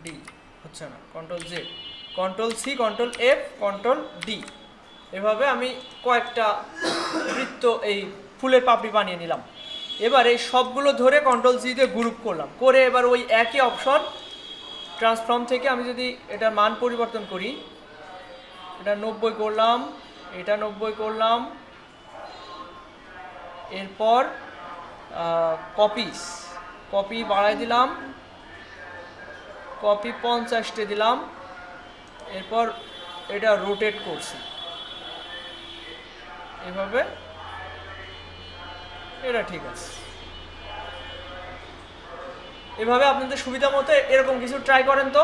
[SPEAKER 1] D হচ্ছে না, control Z, control C, control F, control D. এভাবে আমি কয়েকটা বৃত্ত এই ফুলের পাপড়ি বানিয়ে নিলাম। এবার এই সবগুলো ধরে কন্ট্রোল জি দিয়ে গ্রুপ করলাম, করে এবার ওই একই অপশন ট্রান্সফর্ম থেকে আমি যদি এটার মান পরিবর্তন করি, এটা 90 করলাম, এটা 90 করলাম, এরপর কপি বাড়াই দিলাম, কপি 50টে দিলাম, এরপর এটা রোটেট করছি এভাবে, এটা ঠিক আছে। এভাবে আপনাদের সুবিধা মতো এরকম কিছু ট্রাই করেন তো।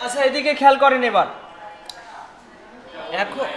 [SPEAKER 1] আচ্ছা এদিকে খেয়াল করেন এবার। এখন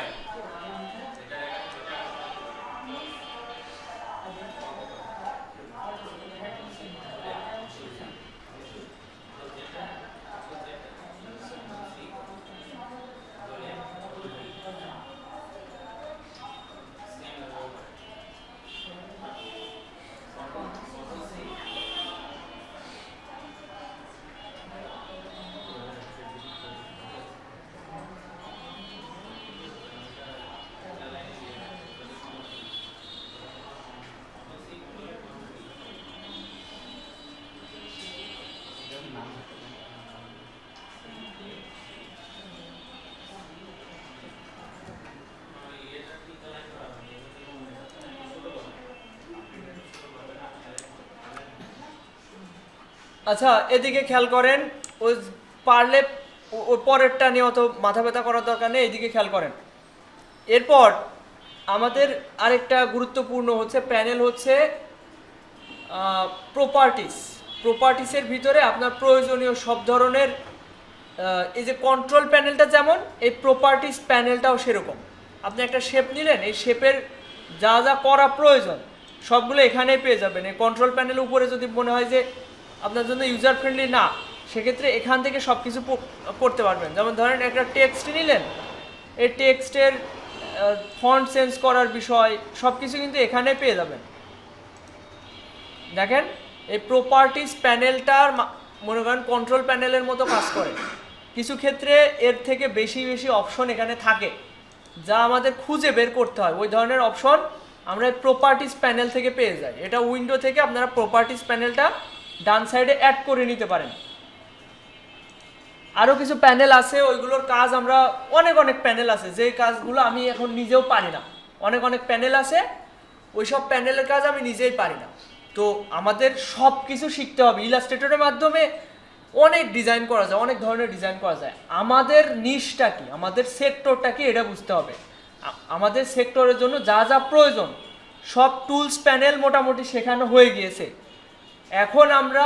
[SPEAKER 1] আচ্ছা এদিকে খেয়াল করেন, ওই পারলে ওই পরেরটা নিয়ে অত মাথা ব্যথা করার দরকার নেই, এদিকে খেয়াল করেন। এরপর আমাদের আরেকটা গুরুত্বপূর্ণ হচ্ছে প্যানেল হচ্ছে প্রপার্টিসের ভিতরে আপনার প্রয়োজনীয় সব ধরনের এই যে কন্ট্রোল প্যানেলটা যেমন, এই প্রপার্টিস প্যানেলটাও সেরকম। আপনি একটা শেপ নিলেন, এই শেপের যা যা করা প্রয়োজন সবগুলো এখানেই পেয়ে যাবেন। এই কন্ট্রোল প্যানেলের উপরে যদি মনে হয় যে আপনার জন্য ইউজার ফ্রেন্ডলি না, সেক্ষেত্রে এখান থেকে সব কিছু করতে পারবেন। যেমন ধরেন একটা টেক্সট নিলেন, এই টেক্সটের ফন্ট চেঞ্জ করার বিষয় সব কিছু কিন্তু এখানে পেয়ে যাবেন। দেখেন এই প্রপার্টিস প্যানেলটার মনে করেন কন্ট্রোল প্যানেলের মতো কাজ করে। কিছু ক্ষেত্রে এর থেকে বেশি বেশি অপশন এখানে থাকে যা আমাদের খুঁজে বের করতে হয়, ওই ধরনের অপশন আমরা প্রপার্টিস প্যানেল থেকে পেয়ে যাই। এটা উইন্ডো থেকে আপনারা প্রপার্টিস প্যানেলটা ডান সাইডে অ্যাড করে নিতে পারেন। আরও কিছু প্যানেল আছে, ওইগুলোর কাজ আমরা অনেক প্যানেল আছে যে কাজগুলো আমি এখন নিজেও পারি না। অনেক প্যানেল আছে, ওই সব প্যানেলের কাজ আমি নিজেই পারি না। তো আমাদের সব কিছু শিখতে হবে। ইলাস্ট্রেটরের মাধ্যমে অনেক ডিজাইন করা যায়, অনেক ধরনের ডিজাইন করা যায়। আমাদের নিশটা কি, আমাদের সেক্টরটা কি, এটা বুঝতে হবে। আমাদের সেক্টরের জন্য যা যা প্রয়োজন সব টুলস প্যানেল মোটামুটি শেখানো হয়ে গিয়েছে। এখন আমরা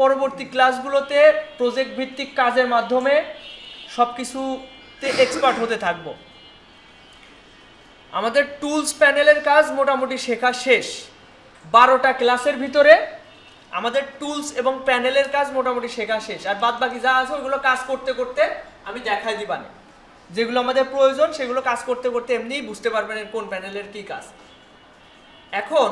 [SPEAKER 1] পরবর্তী ক্লাসগুলোতে প্রজেক্ট ভিত্তিক কাজের মাধ্যমে সব কিছুতে এক্সপার্ট হতে থাকবো। আমাদের টুলস প্যানেলের কাজ মোটামুটি শেখা শেষ। 12টা ক্লাসের ভিতরে আমাদের টুলস এবং প্যানেলের কাজ মোটামুটি শেখা শেষ। আর বাদ বাকি যা আছে ওইগুলো কাজ করতে করতে আমি দেখাই দিবানে, যেগুলো আমাদের প্রয়োজন সেগুলো কাজ করতে করতে এমনিই বুঝতে পারবেন কোন প্যানেলের কি কাজ। এখন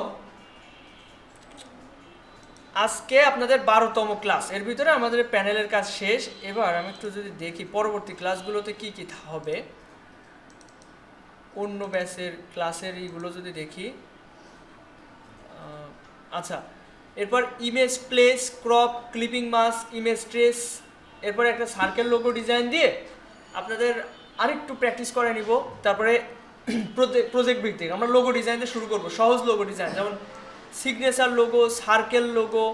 [SPEAKER 1] আজকে আপনাদের 12তম ক্লাস, এর ভিতরে আমাদের প্যানেলের কাজ শেষ। এবার আমি একটু যদি দেখি পরবর্তী ক্লাসগুলোতে কি কি হবে, অন্য ব্যাচের ক্লাসের এইগুলো যদি দেখি। আচ্ছা, এরপর image place, crop, clipping mask, image trace, এরপর একটা সার্কেল লোগো ডিজাইন দিয়ে আপনাদের আরেকটু প্র্যাকটিস করে নিব। তারপরে প্রজেক্ট ভিত্তিক আমরা লোগো ডিজাইন দিয়ে শুরু করব। সহজ লোগো ডিজাইন যেমন সিগনেচার লোগো, সার্কেল লোগো,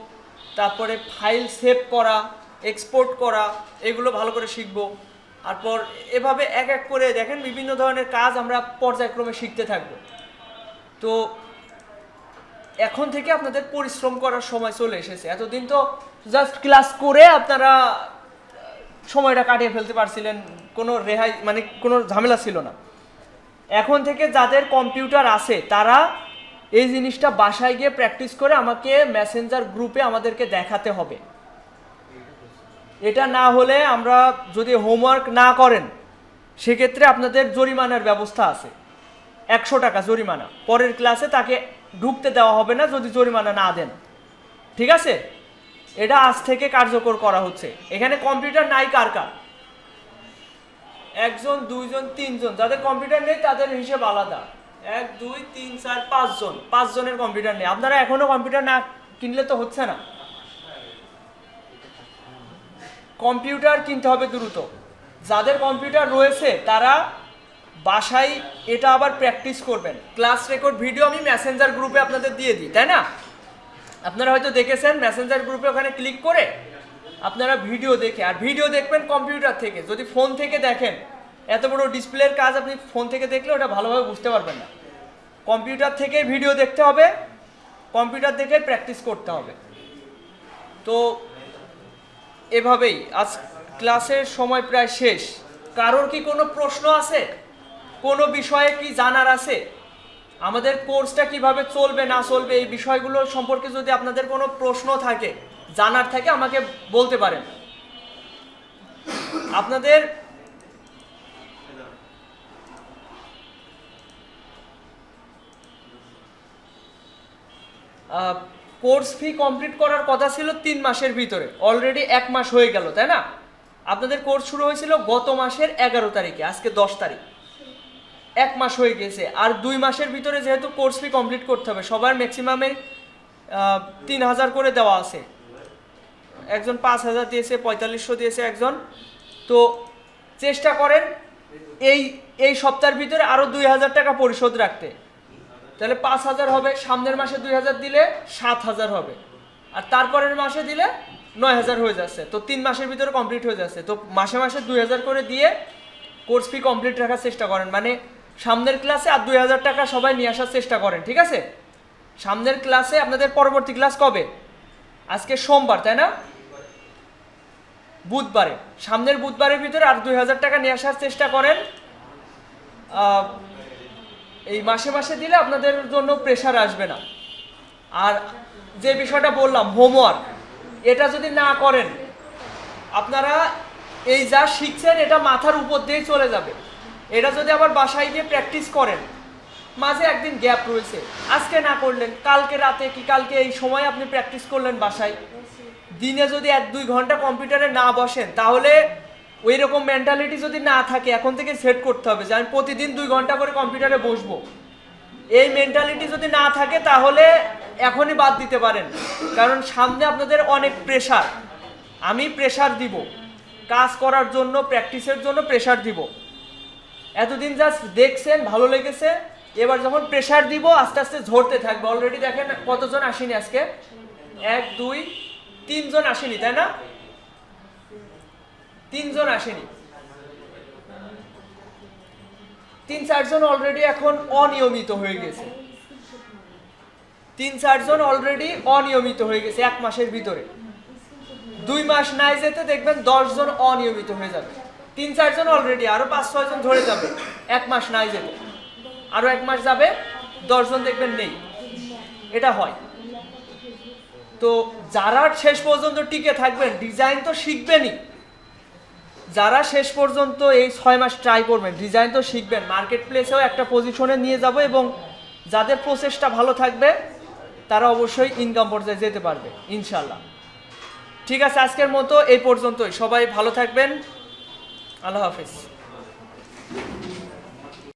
[SPEAKER 1] তারপরে ফাইল সেভ করা, এক্সপোর্ট করা, এগুলো ভালো করে শিখব। তারপর এভাবে এক এক করে দেখেন বিভিন্ন ধরনের কাজ আমরা পর্যায়ক্রমে শিখতে থাকব। তো এখন থেকে আপনাদের পরিশ্রম করার সময় চলে এসেছে। এতদিন তো জাস্ট ক্লাস করে আপনারা সময়টা কাটিয়ে ফেলতে পারছিলেন, কোনো রেহাই মানে কোনো ঝামেলা ছিল না। এখন থেকে যাদের কম্পিউটার আছে তারা এই জিনিসটা বাসায় গিয়ে প্র্যাকটিস করে আমাকে মেসেঞ্জার গ্রুপে আমাদেরকে দেখাতে হবে। এটা না হলে আমরা যদি হোমওয়ার্ক না করেন সেক্ষেত্রে আপনাদের জরিমানার ব্যবস্থা আছে। 100 টাকা জরিমানা, পরের ক্লাসে তাকে ঢুকতে দেওয়া হবে না যদি জরিমানা না দেন। ঠিক আছে, এটা আজ থেকে কার্যকর করা হচ্ছে। এখানে কম্পিউটার নাই কার কার? 1 জন 2 জন 3 জন। যাদের কম্পিউটার নেই তাদের হিসেব আলাদা। 1 2 3 4 5 জন, 5 জনের কম্পিউটার নেই। আপনারা এখনো কম্পিউটার না কিনলে তো হচ্ছে না। কম্পিউটার কিনতে হবে দ্রুত। যাদের কম্পিউটার রয়েছে তারা বাসায় এটা আবার প্র্যাকটিস করবেন। ক্লাস রেকর্ড ভিডিও আমি মেসেঞ্জার গ্রুপে আপনাদের দিয়ে দিই, তাই না? আপনারা হয়তো দেখেছেন মেসেঞ্জার গ্রুপে, ওখানে ক্লিক করে আপনারা ভিডিও দেখে, আর ভিডিও দেখবেন কম্পিউটার থেকে। যদি ফোন থেকে দেখেন, এত বড় ডিসপ্লের কাজ আপনি ফোন থেকে দেখলে ওটা ভালোভাবে বুঝতে পারবেন না। কম্পিউটার থেকে ভিডিও দেখতে হবে, কম্পিউটার দেখে প্র্যাকটিস করতে হবে। তো এভাবেই আজ ক্লাসের সময় প্রায় শেষ। কারোর কি কোনো প্রশ্ন আছে? কোনো বিষয়ে কি জানার আছে? আমাদের কোর্সটা কিভাবে চলবে না চলবে এই বিষয়গুলো সম্পর্কে যদি আপনাদের কোনো প্রশ্ন থাকে, জানার থাকে, আমাকে বলতে পারেন। আপনাদের কোর্স ফি কমপ্লিট করার কথা ছিল 3 মাসের ভিতরে, অলরেডি 1 মাস হয়ে গেল, তাই না? আপনাদের কোর্স শুরু হয়েছিল গত মাসের 11 তারিখে, আজকে 10 তারিখ, 1 মাস হয়ে গেছে। আর 2 মাসের ভিতরে যেহেতু কোর্স ফি কমপ্লিট করতে হবে, সবার ম্যাক্সিমামে 3000 করে দেওয়া আছে। একজন 5000 দিয়েছে, 4500 দিয়েছে একজন। তো চেষ্টা করেন এই সপ্তাহের ভিতরে আরও 2000 টাকা পরিশোধ রাখতে, তাহলে 5000 হবে। সামনের মাসে 2000 দিলে 7000 হবে, আর তারপরের মাসে দিলে 9000 হয়ে যাচ্ছে। তো 3 মাসের ভিতরে কমপ্লিট হয়ে যাচ্ছে। তো মাসে মাসে 2000 করে দিয়ে কোর্স ফি কমপ্লিট রাখার চেষ্টা করেন, মানে সামনের ক্লাসে আর 2000 টাকা সবাই নিয়ে আসার চেষ্টা করেন, ঠিক আছে? সামনের ক্লাসে আপনাদের পরবর্তী ক্লাস কবে? আজকে সোমবার, তাই না? বুধবারে, সামনের বুধবারের ভিতরে আর 2000 টাকা নিয়ে আসার চেষ্টা করেন। এই মাসে মাসে দিলে আপনাদের জন্য প্রেশার আসবে না। আর যে বিষয়টা বললাম, হোমওয়ার্ক, এটা যদি না করেন আপনারা এই যা শিখছেন এটা মাথার উপর দিয়ে চলে যাবে। এটা যদি আবার বাসায় গিয়ে প্র্যাকটিস করেন, মাঝে একদিন গ্যাপ রয়েছে, আজকে না করলেন, কালকে রাতে কি কালকে এই সময় আপনি প্র্যাকটিস করলেন বাসায়, দিনে যদি 1-2 ঘন্টা কম্পিউটারে না বসেন, তাহলে ওই রকম মেন্টালিটি যদি না থাকে, এখন থেকে সেট করতে হবে যে আমি প্রতিদিন 2 ঘন্টা করে কম্পিউটারে বসবো। এই মেন্টালিটি যদি না থাকে তাহলে এখনই বাদ দিতে পারেন, কারণ সামনে আপনাদের অনেক প্রেশার। আমি প্রেশার দিব, কাজ করার জন্য, প্র্যাকটিসের জন্য প্রেশার দিব। এতদিন জাস্ট দেখছেন, ভালো লেগেছে, এবার যখন প্রেশার দিব আস্তে আস্তে ঝরতে থাকবে। অলরেডি দেখেন কতজন আসেনি আজকে, 1 2 3 জন আসেনি, তাই না? 3 জন আসেনি, 3-4 জন অলরেডি এখন অনিয়মিত হয়ে গেছে। 3-4 জন অলরেডি অনিয়মিত হয়ে গেছে 1 মাসের ভিতরে। 2 মাস নাই যেতে দেখবেন 10 জন অনিয়মিত হয়ে যাবে। 3-4 জন অলরেডি, আরো 5-6 জন ধরে যাবে 1 মাস নাই যেতে। আরো 1 মাস যাবে, 10 জন দেখবেন নেই। এটা হয়। তো যারা শেষ পর্যন্ত টিকে থাকবেন, ডিজাইন তো শিখবেনই। যারা শেষ পর্যন্ত এই 6 মাস ট্রাই করবেন, ডিজাইন তো শিখবেন, মার্কেট প্লেসেও একটা পজিশনে নিয়ে যাব, এবং যাদের প্রসেসটা ভালো থাকবে তারা অবশ্যই ইনকাম পর্যায়ে যেতে পারবে ইনশাল্লাহ। ঠিক আছে, আজকের মতো এই পর্যন্তই। সবাই ভালো থাকবেন। আল্লাহ হাফেজ।